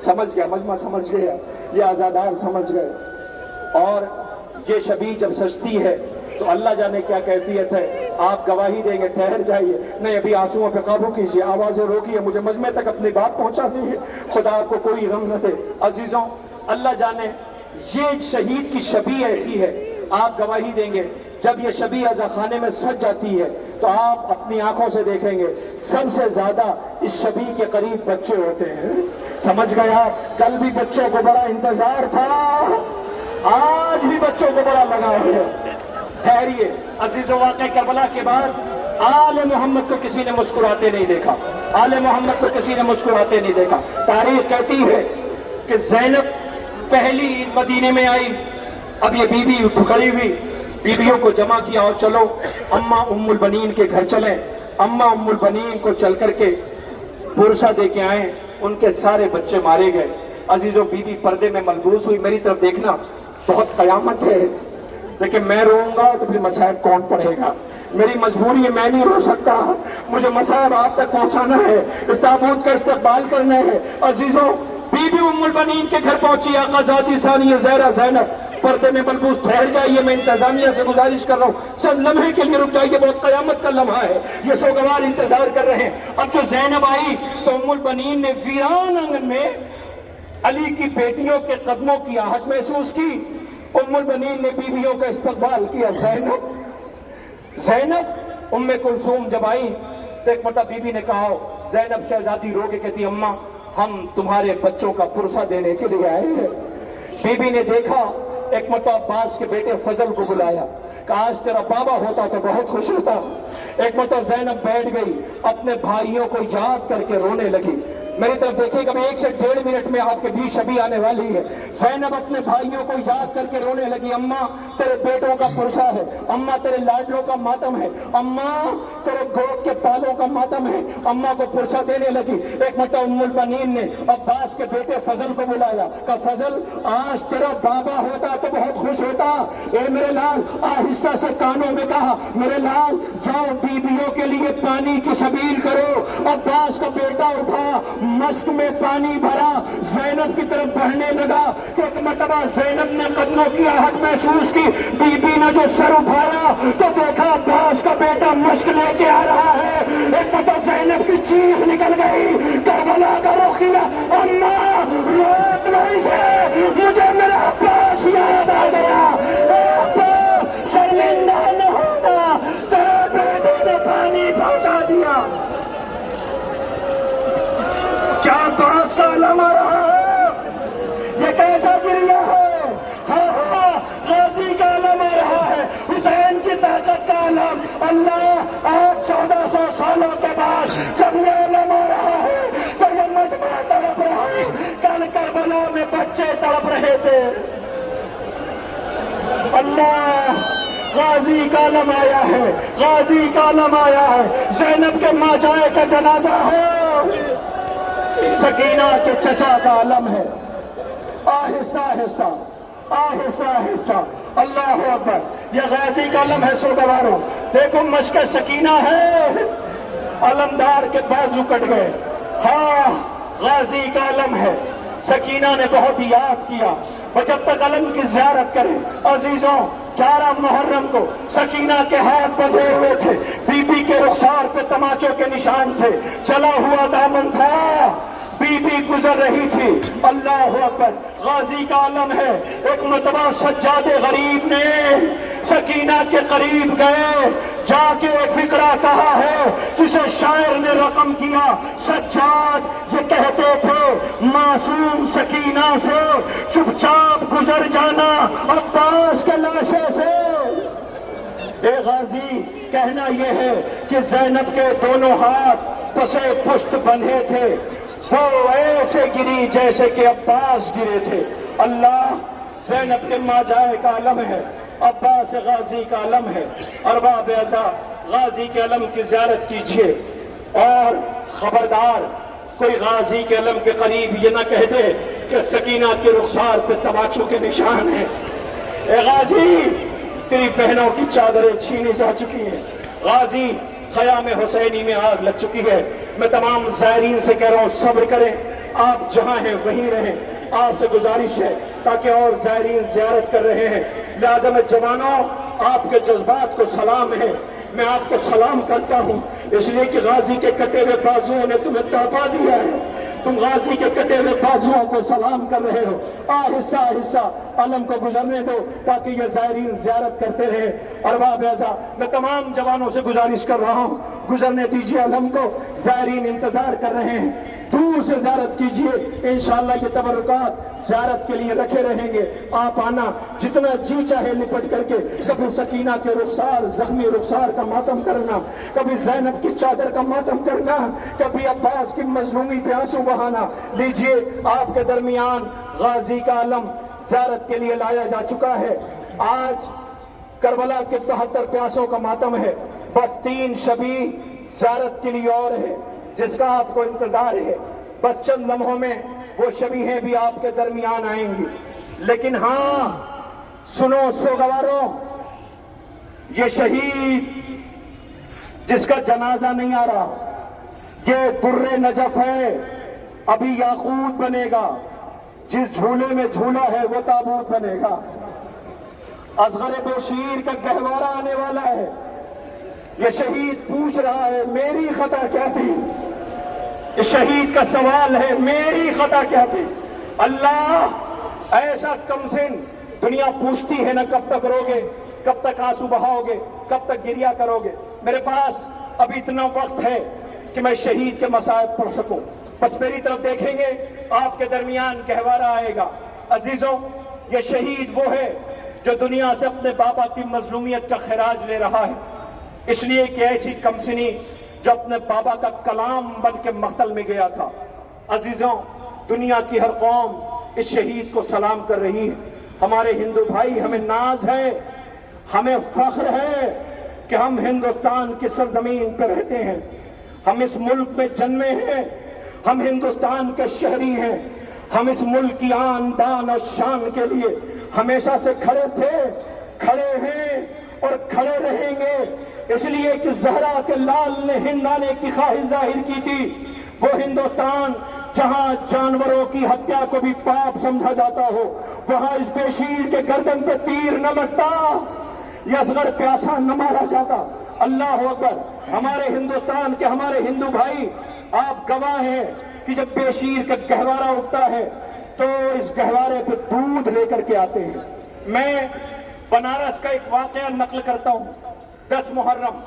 سمجھ گیا مجمع، سمجھ گیا، یہ آزادار سمجھ گئے۔ اور یہ شبیہ جب سجتی ہے تو اللہ جانے کیا کیفیت ہے۔ آپ گواہی دیں گے، ٹھہر جائیے، نہیں ابھی آنسوؤں پہ قابو کیجیے، آوازیں روکیے، مجھے مجمع تک اپنی بات پہنچانی ہے، خدا آپ کو کوئی غم نہ دے۔ عزیزوں، اللہ جانے یہ شہید کی شبیہ ایسی ہے، آپ گواہی دیں گے، جب یہ شبیہ عزا خانے میں سج جاتی ہے تو آپ اپنی آنکھوں سے دیکھیں گے سب سے زیادہ اس شبیہ کے قریب بچے ہوتے ہیں۔ سمجھ گئے آپ؟ کل بھی بچوں کو بڑا انتظار تھا، آج بھی بچوں کو بڑا لگا ہے۔ ٹھہریے عزیزو، واقعہ کربلا کے بعد آل محمد کو کسی نے مسکراتے نہیں دیکھا، آل محمد کو کسی نے مسکراتے نہیں دیکھا۔ تاریخ کہتی ہے کہ زینب پہلی عید مدینے میں آئی، اب یہ بی بی کھڑی ہوئی، بیویوں کو جمع کیا اور چلو اماں ام البنین کے گھر چلیں۔ اماں ام البنین کو چل کر کے پرسہ دے کے آئیں، ان کے سارے بچے مارے گئے۔ عزیزوں، بی بی پردے میں ملبوس ہوئی، میری طرف دیکھنا، بہت قیامت ہے، لیکن میں روؤں گا تو پھر مصائب کون پڑھے گا؟ میری مجبوری ہے، میں نہیں رو سکتا، مجھے مصائب آپ تک پہنچانا ہے، اس تابوت کا استقبال کرنا ہے۔ عزیزوں، بی بی ام البنین کے گھر پہنچی، آقا ذاتی ثانیہ زہرا زینب پردے میں ملبوس۔ ٹھہر جائیے، میں انتظامیہ سے گزارش کر رہا ہوں، چند لمحے کے لیے رک جائیے، بہت قیامت کا لمحہ ہے، یہ سوگوار انتظار کر رہے ہیں۔ اب جو زینب آئی تو ام البنین نے ویران آنگن میں علی کی بیٹیوں کے قدموں کی آہٹ محسوس کی۔ ام البنین نے بیویوں کا استقبال کیا۔ زینب ام کلثوم جب آئی تو ایک مرتبہ بی بی نے کہا، زینب شہزادی رو کے کہتی، اماں ہم تمہارے بچوں کا پرسہ دینے کے لیے آئے ہیں۔ بی بی نے دیکھا، ایک مرتبہ عباس کے بیٹے فضل کو بلایا، کاش تیرا بابا ہوتا تو بہت خوش ہوتا۔ ایک مرتبہ زینب بیٹھ گئی، اپنے بھائیوں کو یاد کر کے رونے لگی۔ میری طرف دیکھیے گا، 1 سے 1.5 منٹ میں آپ کے بیچ شبیہ آنے والی ہے۔ زینب اپنے بھائیوں کو یاد کر کے رونے لگی، اماں تیرے بیٹوں کا پرسہ ہے، اماں تیرے لاڈلوں کا ماتم ہے، اماں تیرے گود کے بالوں کا ماتم ہے، اماں کو پرسہ دینے لگی۔ ایک مرتبہ ام البنین نے عباس کے بیٹے فضل کو بلایا، کہا فضل آج تیرا بابا ہوتا تو بہت خوش ہوتا۔ اے میرے لال، آہستہ سے کانوں میں کہا، میرے لال جاؤ بیویوں کے لیے پانی کی سبیل کرو۔ عباس کا بیٹا اٹھا، مشک میں پانی بھرا، زینب کی طرف بڑھنے لگا کہ ایک مرتبہ زینب نے قدموں کی آہٹ محسوس کی۔ بی بی نے جو سر اٹھایا تو دیکھا عباس کا بیٹا مشک لے کے آ رہا ہے۔ ایک مرتبہ زینب کی چیخ نکل گئی، کربلا کا رخ کیا، اماں روک لو اسے، مجھے میرا عباس یاد آ گیا۔ اے عباس، شرمندہ نہ ہوتا، تیرے بیٹے نے پانی پہنچا دیا۔ کیا عباس کا علم آ رہا ہے؟ یہ کیسا گریہ ہے؟ ہاں، غازی کا علم آ رہا ہے، حسین کی طاقت کا علم۔ اللہ، آج 1400 سالوں کے بعد جب یہ علم آ رہا ہے تو یہ مجمع تڑپ رہا ہے۔ کل کربلا میں بچے تڑپ رہے تھے۔ اللہ، غازی کا علم آیا ہے، غازی کا علم آیا ہے۔ زینب کے ماجائے کا جنازہ ہو، سکینہ کے چچا کا علم ہے. آہستہ آہستہ آہستہ آہستہ. اللہ اکبر. یہ غازی کا علم ہے سوگواروں. دیکھو مشق سکینہ ہے. علمدار کے بازو کٹ گئے. ہاں غازی کا علم ہے. سکینہ نے بہت یاد کیا وہ جب تک علم کی زیارت کرے. عزیزوں 11 محرم کو سکینہ کے ہاتھ بندھے ہوئے تھے. بی بی کے رخسار پہ تماچوں کے نشان تھے. جلا ہوا دامن تھا. بی بی گزر رہی تھی. اللہ اکبر. غازی کا علم ہے. ایک مرتبہ سجاد غریب نے سکینہ کے قریب گئے. جا کے ایک فقرہ کہا ہے جسے شاعر نے رقم کیا. سجاد یہ کہتے تھے معصوم سکینہ سے چپ چاپ گزر جانا عباس کے لاشے سے. اے غازی کہنا یہ ہے کہ زینب کے دونوں ہاتھ پسے پشت بندھے تھے. وہ ایسے گری جیسے کہ عباس گرے تھے. اللہ زینب کے ماجائے کا علم ہے. عباس غازی کا علم ہے. ارباب اعضاء غازی کے علم کی زیارت کیجئے. اور خبردار کوئی غازی کے علم کے قریب یہ نہ کہہ دے کہ سکینہ کے رخسار پہ تماچوں کے نشان ہیں. اے غازی تیری بہنوں کی چادریں چھینی جا چکی ہیں. غازی خیام حسینی میں آگ لگ چکی ہے. میں تمام زائرین سے کہہ رہا ہوں صبر کریں. آپ جہاں ہیں وہیں رہیں. آپ سے گزارش ہے تاکہ اور زائرین زیارت کر رہے ہیں. لہذا میں جوانوں آپ کے جذبات کو سلام ہے. میں آپ کو سلام کرتا ہوں اس لیے کہ غازی کے کٹے ہوئے بازوؤں نے تمہیں تڑپا دیا ہے. تم غازی کے کٹے ہوئے بازوؤں کو سلام کر رہے ہو. آہستہ آہستہ علم کو گزرنے دو تاکہ یہ زائرین زیارت کرتے رہے. ارباب اعضاء میں تمام جوانوں سے گزارش کر رہا ہوں گزرنے دیجیے علم کو. زائرین انتظار کر رہے ہیں. دور سے زیارت کیجئے. انشاءاللہ یہ تبرکات زیارت کے لیے رکھے رہیں گے. آپ آنا جتنا جی چاہے لپٹ کر کے. کبھی سکینہ کے رخسار زخمی رخسار کا ماتم کرنا, کبھی زینب کی چادر کا ماتم کرنا, کبھی عباس کی مظلومی پہ آنسو بہانا. لیجئے آپ کے درمیان غازی کا علم زیارت کے لیے لایا جا چکا ہے. آج کربلا کے 72 پیاسوں کا ماتم ہے. بس 3 شبی زیارت کے لیے اور ہے جس کا آپ کو انتظار ہے. بس چند لمحوں میں وہ شبیہیں بھی آپ کے درمیان آئیں گی. لیکن ہاں سنو سوگواروں, یہ شہید جس کا جنازہ نہیں آ رہا یہ در نجف ہے. ابھی یاقوت بنے گا. جس جھولے میں جھولا ہے وہ تابوت بنے گا. اصغر بشیر کا گہوارہ آنے والا ہے. یہ شہید پوچھ رہا ہے میری خطا کیا تھی. یہ شہید کا سوال ہے میری خطا کیا تھی. اللہ ایسا کم سن دنیا پوچھتی ہے نا کب تک رو گے, کب تک آنسو بہاؤ گے, کب تک گریا کرو گے. میرے پاس ابھی اتنا وقت ہے کہ میں شہید کے مصائب پڑھ سکوں. بس میری طرف دیکھیں گے آپ کے درمیان گہوارہ آئے گا. عزیزوں یہ شہید وہ ہے جو دنیا سے اپنے بابا کی مظلومیت کا خراج لے رہا ہے. اس لیے کہ ایسی کمسنی جو اپنے بابا کا کلام بن کے مقتل میں گیا تھا. عزیزوں دنیا کی ہر قوم اس شہید کو سلام کر رہی ہے. ہمارے ہندو بھائی ہمیں ناز ہے, ہمیں فخر ہے کہ ہم ہندوستان کی سرزمین پہ رہتے ہیں. ہم اس ملک میں جنمے ہیں. ہم ہندوستان کے شہری ہیں. ہم اس ملک کی آن بان اور شان کے لیے ہمیشہ سے کھڑے تھے, کھڑے ہیں اور کھڑے رہیں گے. اس لیے کہ زہرا کے لال نے ہند آنے کی خواہش ظاہر کی تھی. وہ ہندوستان جہاں جانوروں کی ہتیا کو بھی پاپ سمجھا جاتا ہو, وہاں اس بے شیر کے گردن پہ تیر نہ لگتا, یہ اصغر پیاسا نہ مارا جاتا. اللہ اکبر. ہمارے ہندوستان کے ہمارے ہندو بھائی آپ گواہ ہیں کہ جب بے شیر کا گہوارہ اٹھتا ہے تو اس گہوارے پہ دودھ لے کر کے آتے ہیں. میں بنارس کا ایک واقعہ نقل کرتا ہوں. 10 محرم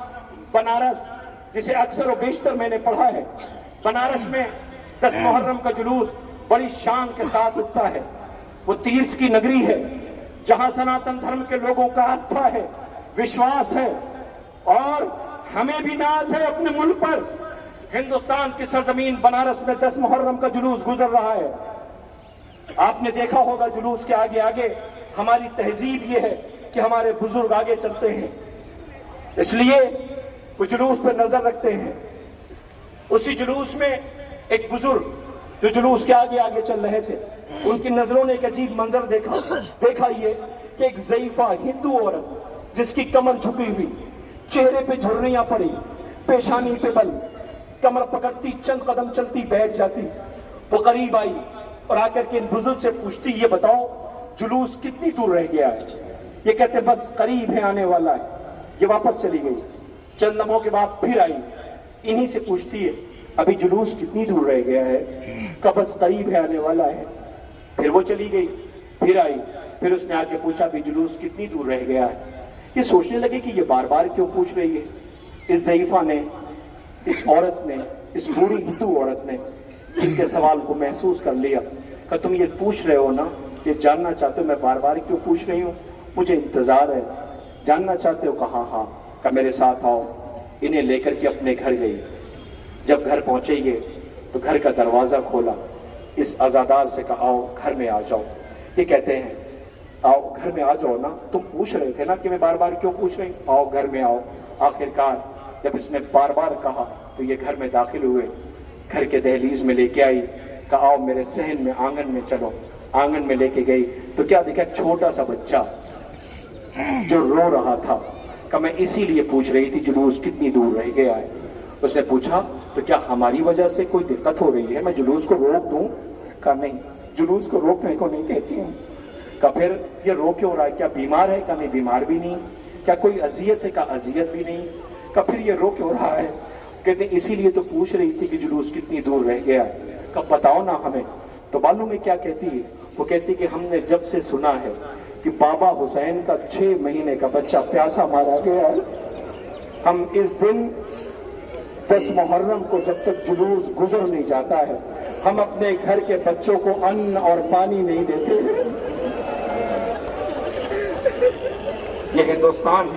بنارس جسے اکثر و بیشتر میں نے پڑھا ہے. بنارس میں 10 محرم کا جلوس بڑی شان کے ساتھ اٹھتا ہے. وہ تیرتھ کی نگری ہے جہاں سناتن دھرم کے لوگوں کا آستھا ہے, وشواس ہے, اور ہمیں بھی ناز ہے اپنے ملک پر. ہندوستان کی سرزمین بنارس میں 10 محرم کا جلوس گزر رہا ہے. آپ نے دیکھا ہوگا جلوس کے آگے آگے ہماری تہذیب یہ ہے کہ ہمارے بزرگ آگے چلتے ہیں, اس لیے وہ جلوس پہ نظر رکھتے ہیں. اسی جلوس میں ایک بزرگ جو جلوس کے آگے آگے چل رہے تھے، ان کی نظروں نے ایک عجیب منظر دیکھا یہ کہ ایک ضعیفہ ہندو عورت جس کی کمر جھکی ہوئی، چہرے پہ جھریاں پڑی، پیشانی پہ بل، کمر پکڑتی چند قدم چلتی بیٹھ جاتی، وہ قریب آئی اور آ کر کے ان بزرگ سے پوچھتی، یہ بتاؤ جلوس کتنی دور رہ گیا ہے؟ یہ کہتے بس قریب ہے، آنے والا ہے۔ یہ واپس چلی گئی، چند لمحوں کے بعد پھر آئی، انہی سے پوچھتی ہے ابھی جلوس کتنی دور رہ گیا ہے؟ کہ بس قریب ہے، آنے والا ہے۔ پھر وہ چلی گئی، پھر آئی، پھر اس نے آ کے پوچھا بھی جلوس کتنی دور رہ گیا ہے؟ یہ سوچنے لگے کہ یہ بار بار کیوں پوچھ رہی ہے۔ اس ضعیفہ نے، اس عورت نے، اس بوڑھی ہندو عورت نے ان کے سوال کو محسوس کر لیا کہ تم یہ پوچھ رہے ہو نا، یہ جاننا چاہتے ہو میں بار بار کیوں پوچھ رہی ہوں، مجھے انتظار ہے، جاننا چاہتے ہو؟ کہا ہاں۔ کہ میرے ساتھ آؤ۔ انہیں لے کر کے اپنے گھر گئی۔ جب گھر پہنچے یہ تو گھر کا دروازہ کھولا، اس عزادار سے کہا آؤ گھر میں آ جاؤ۔ یہ کہتے ہیں آؤ گھر میں آ جاؤ نا، تم پوچھ رہے تھے نا کہ میں بار بار کیوں پوچھ رہی ہوں، آؤ گھر میں آؤ۔ آخرکار جب اس نے بار بار کہا تو یہ گھر میں داخل ہوئے، گھر کے دہلیز میں لے کے آئی، کہا آؤ میرے صحن میں، آنگن میں چلو۔ آنگن میں لے کے گئی تو کیا دیکھا، چھوٹا سا بچہ جو رو رہا تھا۔ کہ میں اسی لیے پوچھ رہی تھی جلوس کتنی دور رہ گیا ہے۔ اس نے پوچھا تو کیا ہماری وجہ سے کوئی دقت ہو رہی ہے، میں جلوس کو روک دوں؟ کہا نہیں، جلوس کو روکنے کو نہیں کہتی ہوں۔ کہ پھر یہ رو کیوں رہا ہے، کیا بیمار ہے؟ کہ نہیں بیمار بھی نہیں۔ کیا کوئی اذیت ہے؟ کہ اذیت بھی نہیں۔ کہ پھر یہ رو کیوں رہا ہے؟ کہتے اسی لیے تو پوچھ رہی تھی کہ جلوس کتنی دور رہ گیا ہے۔ کہ بتاؤ نا ہمیں۔ تو معلوم ہے کیا کہتی ہے؟ وہ کہتی کہ ہم نے جب سے سنا ہے کہ بابا حسین کا 6 مہینے کا بچہ پیاسا مارا گیا ہے، ہم اس دن 10 محرم کو جب تک جلوس گزر نہیں جاتا ہے، ہم اپنے گھر کے بچوں کو ان اور پانی نہیں دیتے۔ یہ ہندوستان،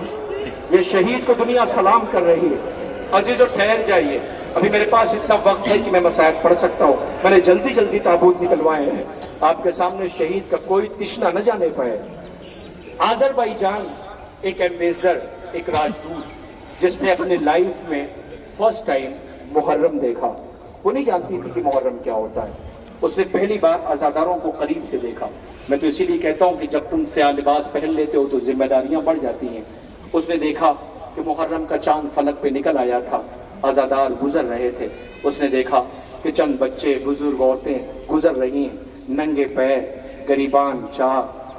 یہ شہید کو دنیا سلام کر رہی ہے۔ عزیزو ٹھہر جائیے، ابھی میرے پاس اتنا وقت ہے کہ میں مسائل پڑھ سکتا ہوں۔ میں نے جلدی جلدی تابوت نکلوائے ہیں، آپ کے سامنے شہید کا کوئی تشنا نہ جانے پائے۔ آذربائیجان ایک ایمبیسڈر، ایک راجدوت جس نے اپنے لائف میں فرسٹ ٹائم محرم دیکھا، وہ نہیں جانتی تھی کہ محرم کیا ہوتا ہے۔ اس نے پہلی بار عزاداروں کو قریب سے دیکھا۔ میں تو اسی لیے کہتا ہوں کہ جب تم سیاہ لباس پہن لیتے ہو تو ذمہ داریاں بڑھ جاتی ہیں۔ اس نے دیکھا کہ محرم کا چاند فلک پہ نکل آیا تھا، عزادار گزر رہے تھے۔ اس نے دیکھا کہ چند بچے، بزرگ عورتیں گزر رہی ہیں، ننگے پیر، گریبان چاک،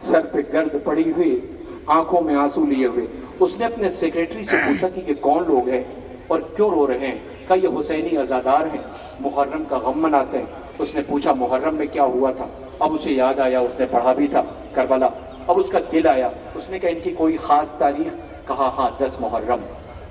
سر پہ گرد پڑی ہوئی، آنکھوں میں آنسو لیے ہوئے۔ اس نے اپنے سیکریٹری سے پوچھا کہ یہ کون لوگ ہیں اور کیوں رو رہے ہیں؟ کہ یہ حسینی عزادار ہیں، محرم کا غم مناتے ہیں۔ اس نے پوچھا محرم میں کیا ہوا تھا؟ اب اسے یاد آیا، اس نے پڑھا بھی تھا کربلا۔ اب اس کا دل آیا، اس نے کہا ان کی کوئی خاص تاریخ؟ کہا ہاں 10 محرم،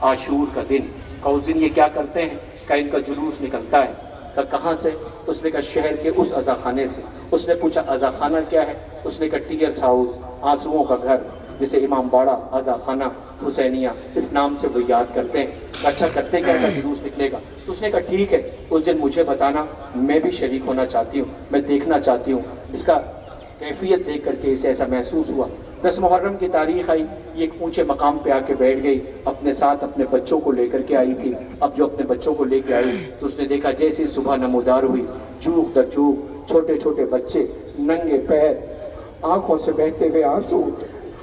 عاشور کا دن۔ کہ اس دن یہ کیا کرتے ہیں؟ کہ ان کا جلوس نکلتا ہے۔ کہ کہاں سے؟ اس نے کہا شہر کے اس عزا خانے سے۔ اس نے پوچھا عزا خانہ کیا ہے؟ اس نے کہا ٹیئرس ہاؤس، آنسوؤں کا گھر، جسے امام باڑہ عزا خانہ حسینیہ اس نام سے وہ یاد کرتے ہیں۔ اچھا کرتے کیا کا جلوس نکلے گا؟ تو اس نے کہا ٹھیک ہے، اس دن مجھے بتانا، میں بھی شریک ہونا چاہتی ہوں، میں دیکھنا چاہتی ہوں۔ اس کا کیفیت دیکھ کر کے اسے ایسا محسوس ہوا۔ 10 محرم کی تاریخ آئی، یہ ایک اونچے مقام پہ آ کے بیٹھ گئی، اپنے ساتھ اپنے بچوں کو لے کر کے آئی تھی۔ اب جو اپنے بچوں کو لے کے آئی تو اس نے دیکھا جیسے صبح نمودار ہوئی، چوک در چوک چھوٹے چھوٹے بچے، ننگے پیر، آنکھوں سے بہتے ہوئے آنسو،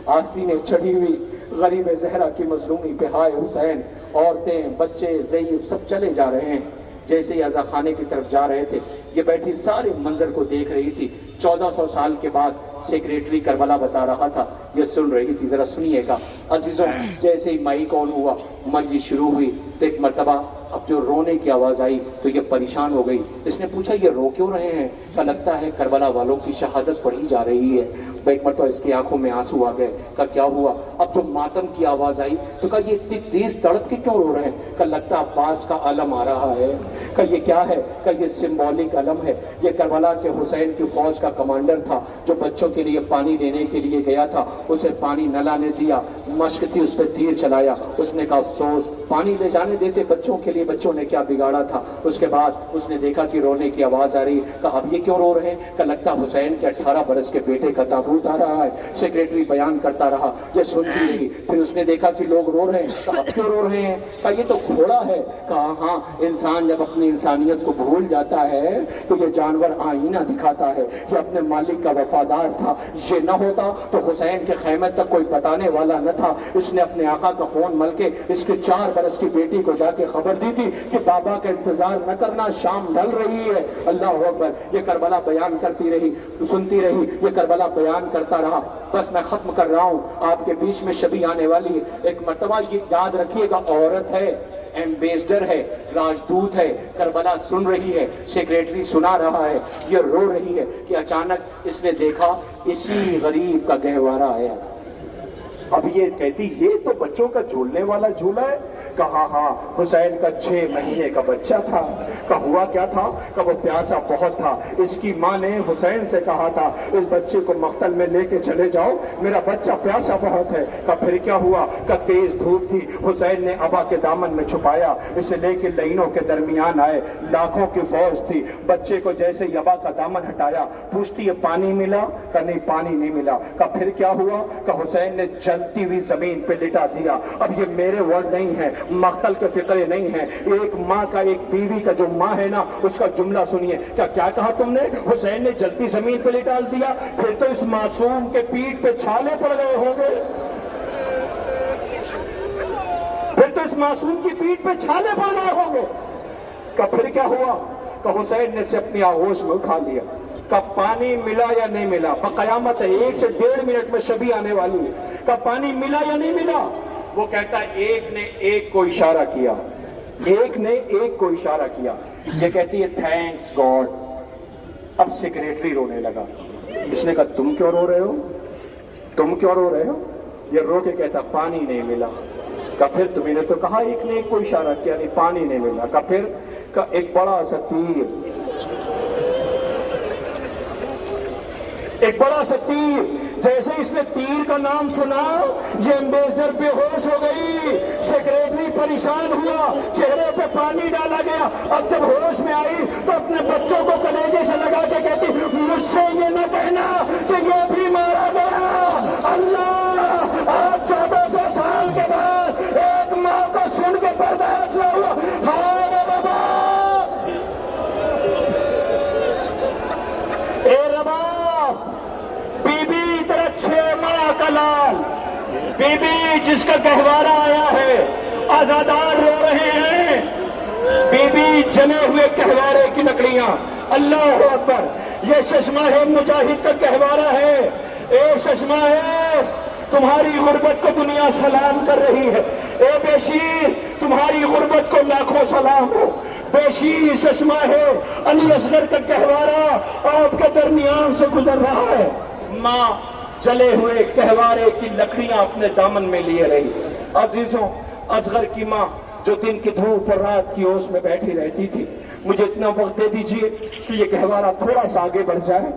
آستینیں چڑھی ہوئی، غریب زہرا کی مظلومی پہ ہائے حسین، عورتیں، بچے، ضعیف سب چلے جا رہے ہیں۔ جیسے ہی عزا خانے کی طرف جا رہے تھے، یہ بیٹھی سارے منظر کو دیکھ رہی تھی۔ 1400 سال کے بعد سیکریٹری کربلا بتا رہا تھا، یہ سن رہی تھی، ذرا سنیے گا عزیزوں۔ جیسے ہی مائک آن ہوا، مسجد شروع ہوئی تو ایک مرتبہ اب جو رونے کی آواز آئی تو یہ پریشان ہو گئی۔ اس نے پوچھا یہ رو کیوں رہے ہیں؟ کہ لگتا ہے کربلا والوں کی شہادت پڑھی جا رہی ہے۔ ایک مرتبہ اس کی آنکھوں میں آنسو آ گئے۔ کہ کیا ہوا؟ اب جو ماتم کی آواز آئی تو کہا یہ اتنی تیز تڑپ کے کیوں رو رہے ہیں؟ کہ لگتا عباس کا علم آ رہا ہے۔ کہ یہ کیا ہے؟ کہ یہ سمبولک علم ہے، یہ کربلا کے حسین کی فوج کا کمانڈر تھا جو بچوں کے لیے پانی لینے کے لیے گیا تھا، اسے پانی نہ لانے دیا مشق تھی، اس پہ تیر چلایا. اس نے کہا افسوس، پانی لے جانے دیتے بچوں کے لیے، بچوں نے کیا بگاڑا تھا. اس کے بعد اس نے دیکھا کہ رونے کی آواز آ رہی. کہا اب یہ کیوں رو رہے ہیں؟ کہ لگتا حسین کے 18 برس کے بیٹے کا تابوت آ رہا ہے. سیکریٹری بیان کرتا رہا، یہ سنتی رہی. پھر اس نے دیکھا کہ لوگ رو رہے ہیں. کہا اب کیوں رو رہے ہیں؟ کہا یہ تو گھوڑا ہے. کہا ہاں، انسان جب اپنی انسانیت کو بھول جاتا ہے تو یہ جانور آئینہ دکھاتا ہے. یہ اپنے مالک کا وفادار تھا. یہ نہ ہوتا تو حسین کے خیمے تک کوئی بتانے والا نہ تھا. اس نے اپنے آقا کا خون مل کے اس کے 4 برس کی بیٹی کو جا کے خبر دی تھی کہ بابا کا انتظار نہ کرنا، شام ڈھل رہی ہے. اللہ اکبر. یہ کربلا بیان کرتی رہی، سنتی رہی. یہ کربلا بیان کرتا رہا. بس میں ختم کر رہا ہوں، آپ کے بیچ میں شبی آنے والی ہے. ایک مرتبہ یہ یاد رکھیے گا، عورت ہے، ایمبیسڈر ہے، راجدوت ہے، کربلا سن رہی ہے، سیکریٹری سنا رہا ہے، یہ رو رہی ہے کہ اچانک اس نے دیکھا اسی غریب کا گہوارہ آیا. اب یہ کہتی یہ تو بچوں کا جھولنے والا جھولا ہے. کہا ہاں، حسین کا 6 مہینے کا بچہ تھا. کہ ہوا کیا تھا؟ کہ وہ پیاسا بہت تھا. اس کی ماں نے حسین سے کہا تھا اس بچے کو مقتل میں لے کے چلے جاؤ، میرا بچہ پیاسا بہت ہے. کہ پھر کیا ہوا؟ کہ تیز دھوپ تھی، حسین نے ابا کے دامن میں چھپایا، اسے لے کے لائنوں کے درمیان آئے. لاکھوں کی فوج تھی. بچے کو جیسے ابا کا دامن ہٹایا، پوچھتی ہے پانی ملا؟ کہ نہیں، پانی نہیں ملا. کہ پھر کیا ہوا؟ کہ حسین نے جلتی ہوئی زمین پہ لٹا دیا. اب یہ میرے ورڈ نہیں ہے، مقتل کے فقرے نہیں ہیں. ایک ماں کا، ایک بیوی کا جو ماں ہے نا، اس کا جملہ سنیے. کیا کہا تم نے؟ حسین نے جلتی زمین پہ لٹا دیا. پھر تو اس معصوم کے پیٹھ پہ چھالے پڑ گئے ہوں گے. پھر تو اس معصوم کی پیٹھ پہ چھالے پڑ گئے ہوں گے. کہ پھر کیا ہوا؟ کہ حسین نے سے اپنی آغوش میں اٹھا لیا. کہ پانی ملا یا نہیں ملا؟ قیامت ہے، 1 سے 1.5 منٹ میں شبی آنے والی ہے. کہ پانی ملا یا نہیں ملا؟ وہ کہتا ہے ایک نے ایک کو اشارہ کیا، ایک نے ایک کو اشارہ کیا. یہ کہتی ہے تھینکس گاڈ. اب سیکریٹری رونے لگا. اس نے کہا تم کیوں رو رہے ہو؟ تم کیوں رو رہے ہو؟ یہ رو کے کہتا پانی نہیں ملا. کہ پھر تمہیں نے تو کہا ایک نے ایک کو اشارہ کیا، نہیں پانی نہیں ملا. کہ پھر کہ ایک بڑا سا تیر، ایک بڑا سا تیر. جیسے اس نے تیر کا نام سنا، یہ ایمبیسڈر بے ہوش ہو گئی. سیکریٹری پریشان ہوا، چہرے پہ پانی ڈالا گیا. اب جب ہوش میں آئی تو اپنے بچوں کو کلیجے سے لگا کے کہتی مجھ سے یہ نہ کہنا کہ یہ بھی مارا گیا. اللہ، آج 1400 سال کے بعد ایک ماں کو سن کے برداشت نہ ہوا. ہائے ربا، اے ربا، بی بی تیرا 6 ماہ کا لال، بی بی جس کا گہوارہ آیا ہے، آزادار رو رہے ہیں. بی بی جلے ہوئے گہوارے کی لکڑیاں. اللہ اکبر. یہ چشمہ ہے مجاہد کا گہوارہ ہے. اے چشمہ ہے، تمہاری غربت کو دنیا سلام کر رہی ہے. اے بیشیر، تمہاری غربت کو لاکھوں سلام ہو. بیشیر چشمہ ہے، علی اصغر کا گہوارہ آپ کے درمیان سے گزر رہا ہے. ماں جلے ہوئے گہوارے کی لکڑیاں اپنے دامن میں لیے رہی. عزیزوں، اصغر کی ماں جو دن کی دھوپ اور رات کی اوس میں بیٹھی رہتی تھی، مجھے اتنا وقت دے دیجئے کہ یہ گہوارہ تھوڑا سا آگے بڑھ جائے.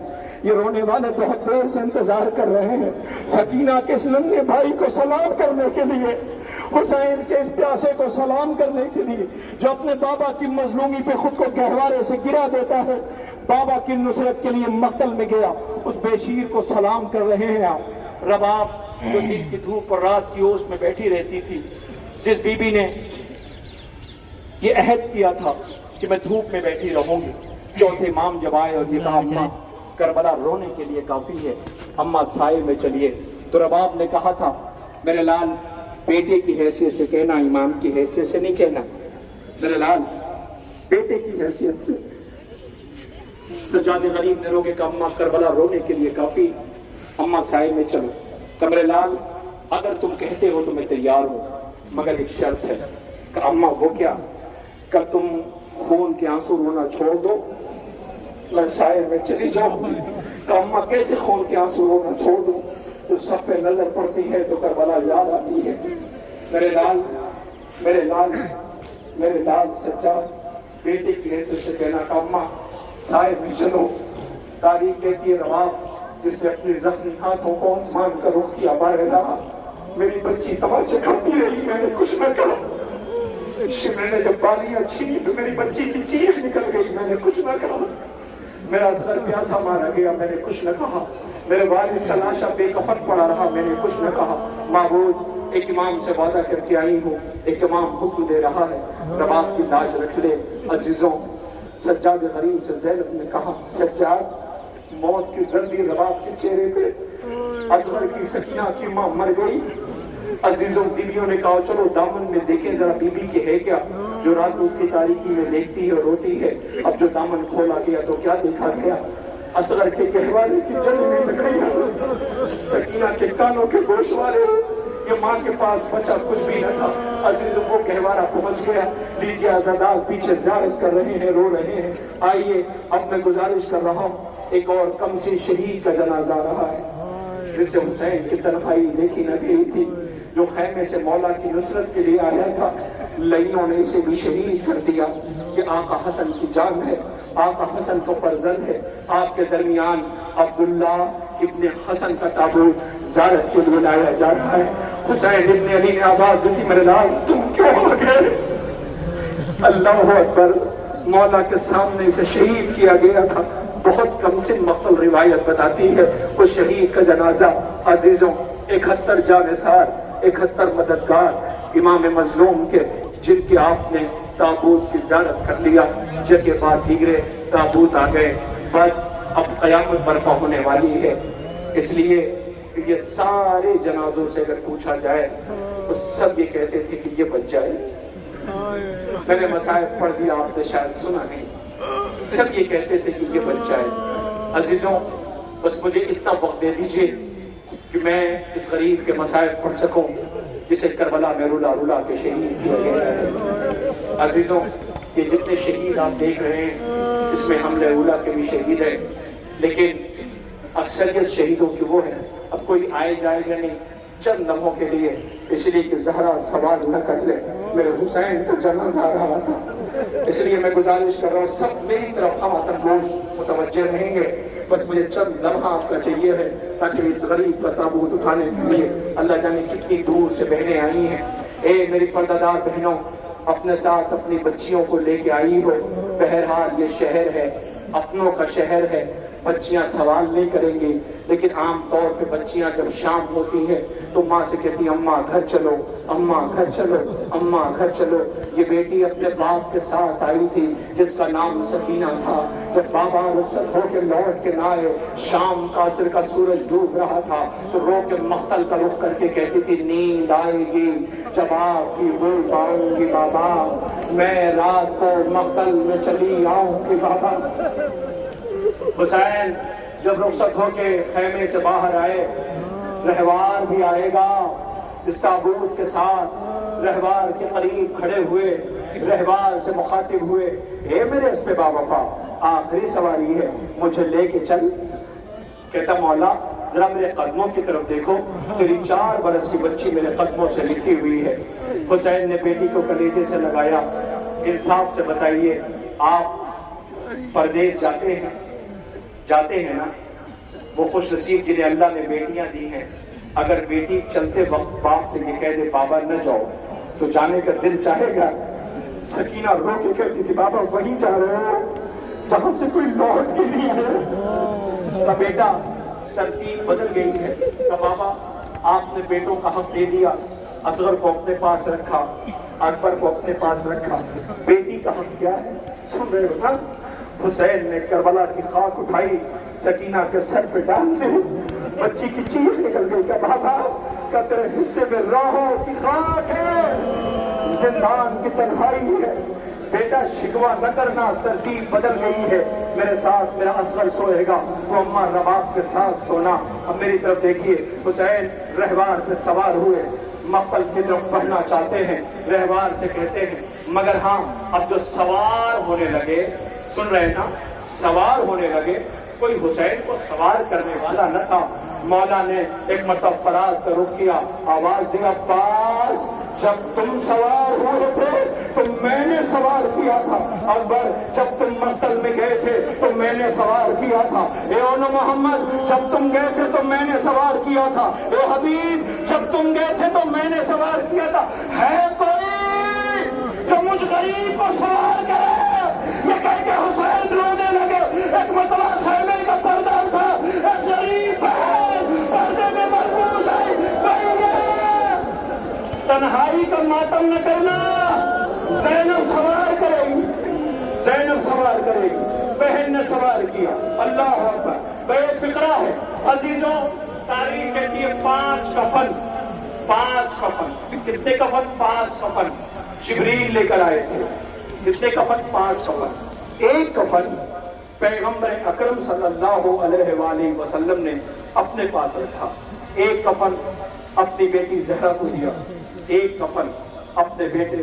یہ رونے والے بہت دیر سے انتظار کر رہے ہیں سکینہ کے اس ننھے بھائی کو سلام کرنے کے لیے، حسین کے اس پیاسے کو سلام کرنے کے لیے، جو اپنے بابا کی مظلومی پہ خود کو گہوارے سے گرا دیتا ہے، بابا کی نصرت کے لیے مقتل میں گیا. اس بیشیر کو سلام کر رہے ہیں آپ. رباب جو دن کی دھوپ اور رات کی اوس میں بیٹھی رہتی تھی، جس بی بی نے یہ عہد کیا تھا کہ میں دھوپ میں بیٹھی رہوں گی. چوتھے امام جب آئے اور یہ کہا اماں کربلا رونے کے لیے کافی ہے، اماں سائے میں چلیے، تو رباب نے کہا تھا میرے لال بیٹے کی حیثیت سے کہنا، امام کی حیثیت سے نہیں کہنا. میرے لال بیٹے کی حیثیت سے. سجاد غریب نے روکے کہ اماں کربلا رونے کے لیے کافی، اماں سائے میں چلو. کہ میرے لال اگر تم کہتے ہو تو میں تیار ہوں، مگر ایک شرط ہے. کہ اماں وہ کیا؟ کہ تم خون کے آنسو رونا چھوڑ دو، میں سائے میں چلی جاؤں. کہ اماں کیسے خون کے آنسو رونا چھوڑ دو؟ تو سب پہ نظر پڑتی ہے تو کربلا یاد آتی ہے. میرے لال، میرے لال، میرے لال سجاد بیٹے کی حیثیت سے کہنا کہ اماں سائے میں چلو. تاریخ کہتی ہے رباب جس نے اپنی زخمی ہاتھوں کو آسمان کا رخ کیا، بارے رہا میری بچی تماچے کھاتی رہی، میں نے کچھ نہ کہا۔ شمر نے جب بالیاں چھینی تو میری بچی کی چیخ نکل گئی، میں نے کچھ نہ کہا۔ میرا سر پیاسا مارا گیا، میں نے کچھ نہ کہا۔ میرے والد کا لاشا بے کفن پڑا رہا، میں نے کچھ نہ کہا۔ معبود، ایک امام سے وعدہ کر کے آئی ہوں، ایک امام حکم دے رہا ہے، رباب کی لاج رکھ لے۔ عزیزوں، سجاد غریب سے زینب نے کہا، سجاد، موت کی زردی رباب کے چہرے پہ، اصغر کی سکینہ کی ماں مر گئی۔ عزیزوں، بیویوں نے کہا چلو دامن میں دیکھیں ذرا بی بی کے ہے کیا، جو راتوں کی تاریکی میں دیکھتی ہے روتی ہے۔ اب جو دامن کھولا گیا تو کیا دیکھا گیا؟ اصغر کے گہوارے کی جلدی لکڑیاں، سکینہ کے کانوں کے گوشوارے۔ یہ ماں کے پاس بچا کچھ بھی نہ تھا۔ عزیزوں، وہ گہوارہ پہنچ گیا۔ لیجیے عزادار پیچھے زیارت کر رہے ہیں، رو رہے ہیں۔ آئیے، اب میں گزارش کر رہا ہوں، ایک اور کمسی شہید کا جنازہ آ رہا ہے، جسے حسین کی تنہائی دیکھی نہ گئی تھی، جو خیمے سے مولا کی نصرت کے لیے آیا تھا۔ لئیوں نے اسے بھی شہید کر دیا کہ آقا حسن کی جان ہے، آقا حسن کو فرزند ہے۔ آپ کے درمیان عبداللہ ابن حسن کا تابوت زیارت کے لیے لایا جا رہا ہے۔ حسین ابن علی نے آواز دی، میرے لال تم کیوں آ گئے؟ اللہ اکبر، مولا کے سامنے اسے شہید کیا گیا تھا۔ بہت کم سے مقتل روایت بتاتی ہے اس شہید کا جنازہ۔ عزیزوں، 71 جانثار، 71 مددگار امام مظلوم کے، جن کے آپ نے تابوت کی زیارت کر لیا، جن کے بعد دیگرے تابوت آ گئے۔ بس اب قیامت برپا ہونے والی ہے۔ اس لیے یہ سارے جنازوں سے اگر پوچھا جائے تو سب یہ کہتے تھے کہ یہ بچ جائے۔ میں نے مصائب پڑھ دیا، آپ نے شاید سنا نہیں۔ سب یہ کہتے تھے کہ یہ بچ جائے۔ عزیزوں، بس مجھے اتنا وقت دے دیجئے کہ میں اس غریب کے مصائب پڑھ سکوں جسے کربلا میں رلا رلا کے شہید کیا گیا ہے۔ عزیزوں، یہ جتنے شہید آپ دیکھ رہے ہیں، اس میں حملہ اولا کے بھی شہید ہیں، لیکن اکثریت شہیدوں کی وہ ہے۔ اب کوئی آئے جائے گا نہیں، چند لمحوں کے لیے، اس لیے کہ زہرا سوال نہ کر لے، میرے حسین کا جنازہ آ رہا تھا۔ اس لیے میں گزارش کر رہا ہوں، سب میری طرف خواطر گوش متوجہ رہیں گے۔ بس مجھے چند لمحہ آپ کا چاہیے ہے تاکہ اس غریب کا تابوت اٹھانے کے لیے اللہ جانے کتنی دور سے بہنیں آئی ہیں۔ اے میری پردہ دار بہنوں، اپنے ساتھ اپنی بچیوں کو لے کے آئی ہو۔ بہرحال یہ شہر ہے، اپنوں کا شہر ہے، بچیاں سوال نہیں کریں گی، لیکن عام طور پہ بچیاں جب شام ہوتی ہیں تو ماں سے کہتی اماں گھر چلو، اماں گھر چلو، اماں گھر چلو۔ یہ بیٹی اپنے باپ کے ساتھ آئی تھی جس کا نام سکینہ تھا۔ جب بابا رخصت ہو کے لوٹ کے نہ آئے، شام عصر کا سورج ڈوب رہا تھا، تو رو کے مقتل کا رخ کر کے کہتی تھی نیند آئے گی جب آپ کی بول پاؤں گی بابا، میں رات کو مقتل میں چلی آؤں گی بابا۔ حسین جب رخصت ہو کے خیمے سے باہر آئے، رہوار بھی آئے گا اس تابوت کے ساتھ۔ رہوار کے قریب کھڑے ہوئے، رہوار سے مخاطب ہوئے، اے میرے اس پہ باوفا، آخری سواری ہے، مجھے لے کے چل۔ کہتا مولا ذرا میرے قدموں کی طرف دیکھو، تیری 4 برس کی بچی میرے قدموں سے لپٹی ہوئی ہے۔ حسین نے بیٹی کو کلیجے سے لگایا، انصاف سے بتائیے، آپ پردیس جاتے ہیں نا، وہ خوش نصیب جنہیں اللہ نے بیٹیاں دی ہیں، اگر بیٹی چلتے وقت باپ سے یہ کہہ دے بابا نہ جاؤ تو جانے کا دل چاہے گا؟ سکینہ رو کے کہتی تھی بابا وہیں جا رہے ہو جہاں سے کوئی لوٹ کے نہیں ہے۔ بیٹا ترتیب بدل گئی ہے، بابا آپ نے بیٹوں کا حق دے دیا، اصغر کو اپنے پاس رکھا، اکبر کو اپنے پاس رکھا، بیٹی کا حق کیا ہے؟ سن رہے ہو نا؟ حسین نے کربلا کی خاک اٹھائی، سکینہ کے سر پہ ڈال دی، بچی کی چیخ نکل گئی کہ بابا کا تیرے حصے میں راہوں کی خاک ہے، زندان کی تنہائی ہے۔ بیٹا شکوہ نہ کرنا، ترتیب بدل گئی ہے، میرے ساتھ میرا اصغر سوئے گا، وہ اماں رباب کے ساتھ سونا۔ اب میری طرف دیکھیے، حسین رہوار پہ سوار ہوئے، مقتل کی طرف بڑھنا چاہتے ہیں، رہوار سے کہتے ہیں مگر ہاں اب جو سوار ہونے لگے، سن رہے نا، سوار ہونے لگے، کوئی حسین کو سوار کرنے والا نہ تھا۔ مولا نے ایک مرتبہ فراز کا رخ کیا، آواز دیا عباس جب تم سوار ہوئے تھے تو میں نے سوار کیا تھا، اکبر جب تم مقتل میں گئے تھے تو میں نے سوار کیا تھا، اے اون محمد جب تم گئے تھے تو میں نے سوار کیا کیا تھا، اے حبیب جب تم گئے تھے تو میں نے سوال کیا تھا، ہے کوئی جو مجھ غریب کو سوال کرے؟ یہ کہہ کے حسین رونے لگے۔ ایک مرتبہ خیمے کا پردہ تھا، ایک غریب بہن پردے میں مربوط ہے، تنہائی کا ماتم نہ کرنا، زینب سوال کرے گی، زینب سوال کرے گی۔ بہن نے سوال کیا، اللہ اکبر۔ بے فکرہ ہے عزیزوں، تاریخ کہتی ہے 5 کفن، 5 کفن۔ کتنے کفن؟ 5 کفن جبریل لے کر آئے تھے۔ کتنے کفن؟ 5 کفن۔ ایک کفن پیغمبر اکرم صلی اللہ علیہ وآلہ وسلم نے اپنے پاس رکھا، ایک کفن اپنی بیٹی زہرا کو دیا، ایک کفن اپنے بیٹی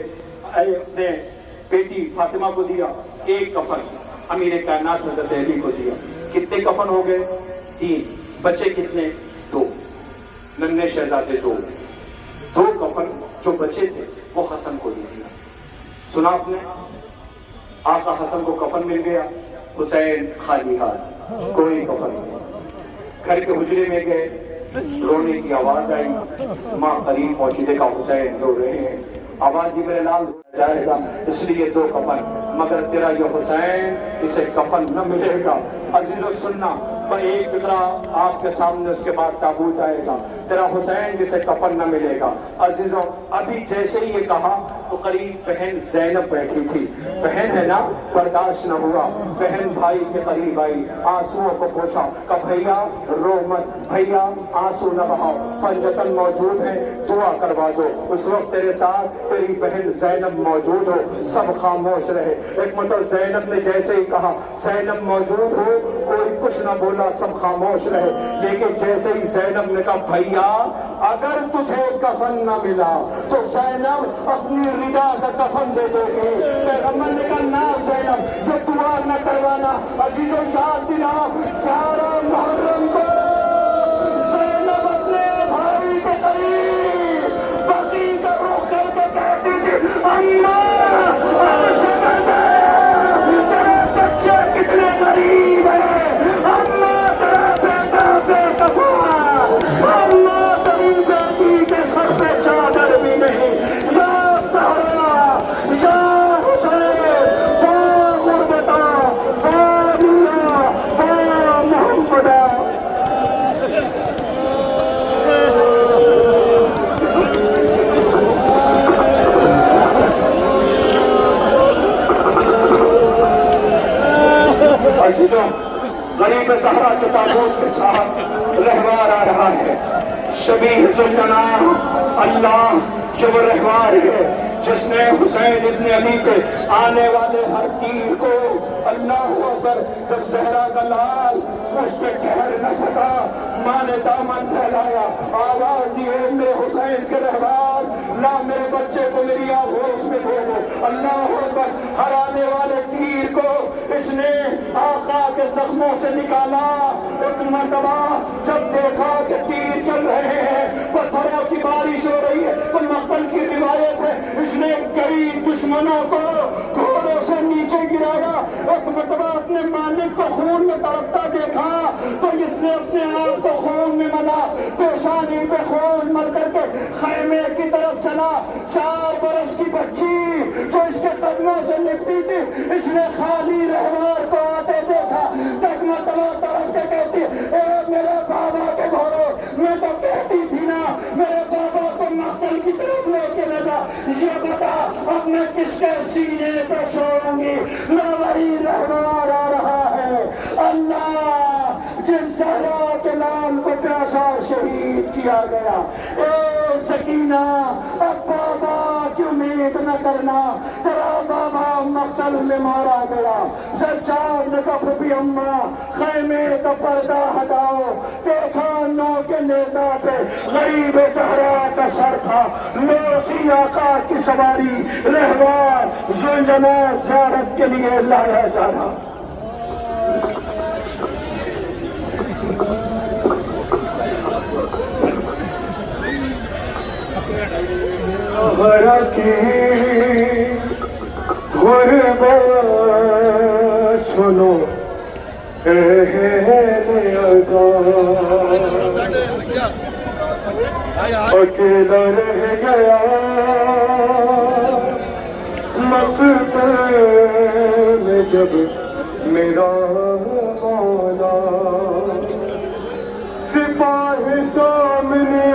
فاطمہ کو دیا، ایک کفن امیر کائنات حضرت علی کو دیا۔ کتنے کفن ہو گئے؟ 3۔ بچے کتنے؟ 2۔ ننھے شہزادے 2۔ 2 کفن جو بچے تھے وہ حسن کو دے دیا۔ سنا آپ نے؟ آقا حسن کو کفن مل گیا، حسین خالی ہاتھ، کوئی کفن نہیں۔ گھر کے حجرے میں گئے، رونے کی آواز آئی، ماں قریب پہنچی، دیکھا حسین رو رہے ہیں، آواز جبریل لال جائے گا، اس لیے 2 کفن، مگر تیرا یہ حسین اسے کفن نہ ملے گا۔ عزیزو سننا، ایک فکرہ آپ کے سامنے، اس کے بعد تابوت آئے گا، تیرا حسین جسے کفن نہ ملے گا۔ عزیزو ابھی جیسے ہی یہ کہا تو قریب بہن زینب بیٹھی تھی، بہن ہے نا، برداشت نہ ہوا، بہن بھائی کے قریب آئی، آنسوؤں کو پوچھا کہ بھیا رو مت، بھیا آنسو نہ بہاؤ، پنجتن موجود ہیں، دعا کروا دو۔ اس وقت تیرے ساتھ تیری بہن زینب موجود ہو، سب خاموش رہے۔ ایک مرتبہ زینب نے جیسے ہی کہا زینب موجود ہو، کوئی کچھ نہ بولا، سب خاموش رہے۔ لیکن جیسے ہی زینب نے کہا بھیا اگر تجھے کفن نہ ملا تو زینب اپنی ردا کا کفن دے دے گی۔ پیغمبر نے کہا نہ زینب، یہ دعا نہ کروانا۔ عزیزو یاد دلاؤ، 11 محرم کو زینب اپنے بھائی کے قریب بقیع کا رخ کر کے کہتی تھی، اماں اب سمجھ تیرے بچے کتنے غریب ہیں، اماں تیرا بیٹا بے وفا، اماں تیری بیٹی کے سر پہ چادر بھی نہیں۔ یا زہرا، یا حسین، واہ غربتا، واہ میاں، واہ محمدہ۔ عزیزوں، غریب زہرا کے تابوت کے ساتھ رہوار آ رہا ہے، شبیہ ذوالجلال اللہ جو وہ رہوار ہے جس نے حسین ابن علی کے آنے والے ہر تیر کو، اللہ اکبر، جب زہرا کا لال مجھ پہ ٹھہر نہ سکا، ماں نے دامن پھیلایا، آواز دی اے میرے حسین کے رہوار، لا میرے بچے کو میری آغوش میں دے دو۔ اللہ اکبر، ہر آنے والے تیر کو اس نے آقا کے زخموں سے نکالا۔ ایک مرتبہ جب دیکھا کہ تیر چل رہے ہیں، پتھروں کی بارش ہو رہی ہے، کوئی مقتل کی روایت ہے، اس نے کئی دشمنوں کو گھوڑوں سے نیچے گرایا۔ ایک مرتبہ اپنے مالک کو خون میں تڑپتا دیکھا تو اس نے اپنے آپ کو خون میں ملا، پیشانی پہ خون مل کر کے خیمے کی طرف چلا۔ 4 برس کی بچی جو اس کے قدموں سے لپٹی تھی، اس نے خالی رہوار کو آتے دیکھا، ایک مرتبہ تڑپ کے کہتی، اے میرے بابا کے گھوڑے، میں تو کہتی تھی نا میرے بابا کو مقتل کی طرف لے کے نہ جا، یہ بتا اب میں کس کے سینے پہ سوؤں گی؟ نہ وہی رہوار آ رہا ہے، اللہ جس زہرا کے نام کو پیاسا شہید کیا گیا۔ اے سکینہ، اب بابا کی امید نہ کرنا، تیرا بابا مقتل میں مارا گیا۔ سجاد نے کہا پھوپھی اماں خیمے کا پردہ ہٹاؤ، دیکھا نو کے نیزہ پہ غریب زہرا کا سر تھا، لوسی آقا کی سواری رہوار ذوالجلال زیارت کے لیے لایا جا رہا۔ غرق غربت سنو اہل عذاب، اکیلا رہ گیا مقتل میں جب میرا مولا، سپاہی سامنے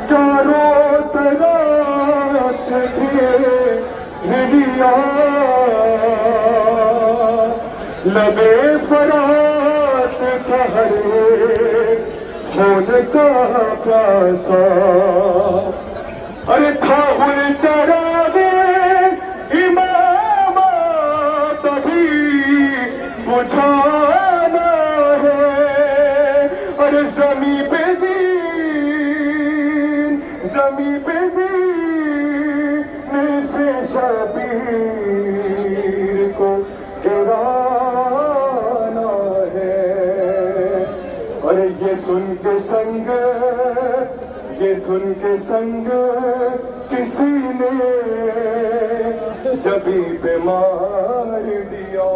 چاروں طرف سے گھیریا، لبے فرات ٹھہرے خون کا پیاسا، ارے تھا ہوئے چراغے امام تبھی بجھانا ہے، ارے زمیں پہ زین سے شبیر کو گرانا ہے، ارے یہ سن کے سنگ کسی نے جبھی پہ مار دیا۔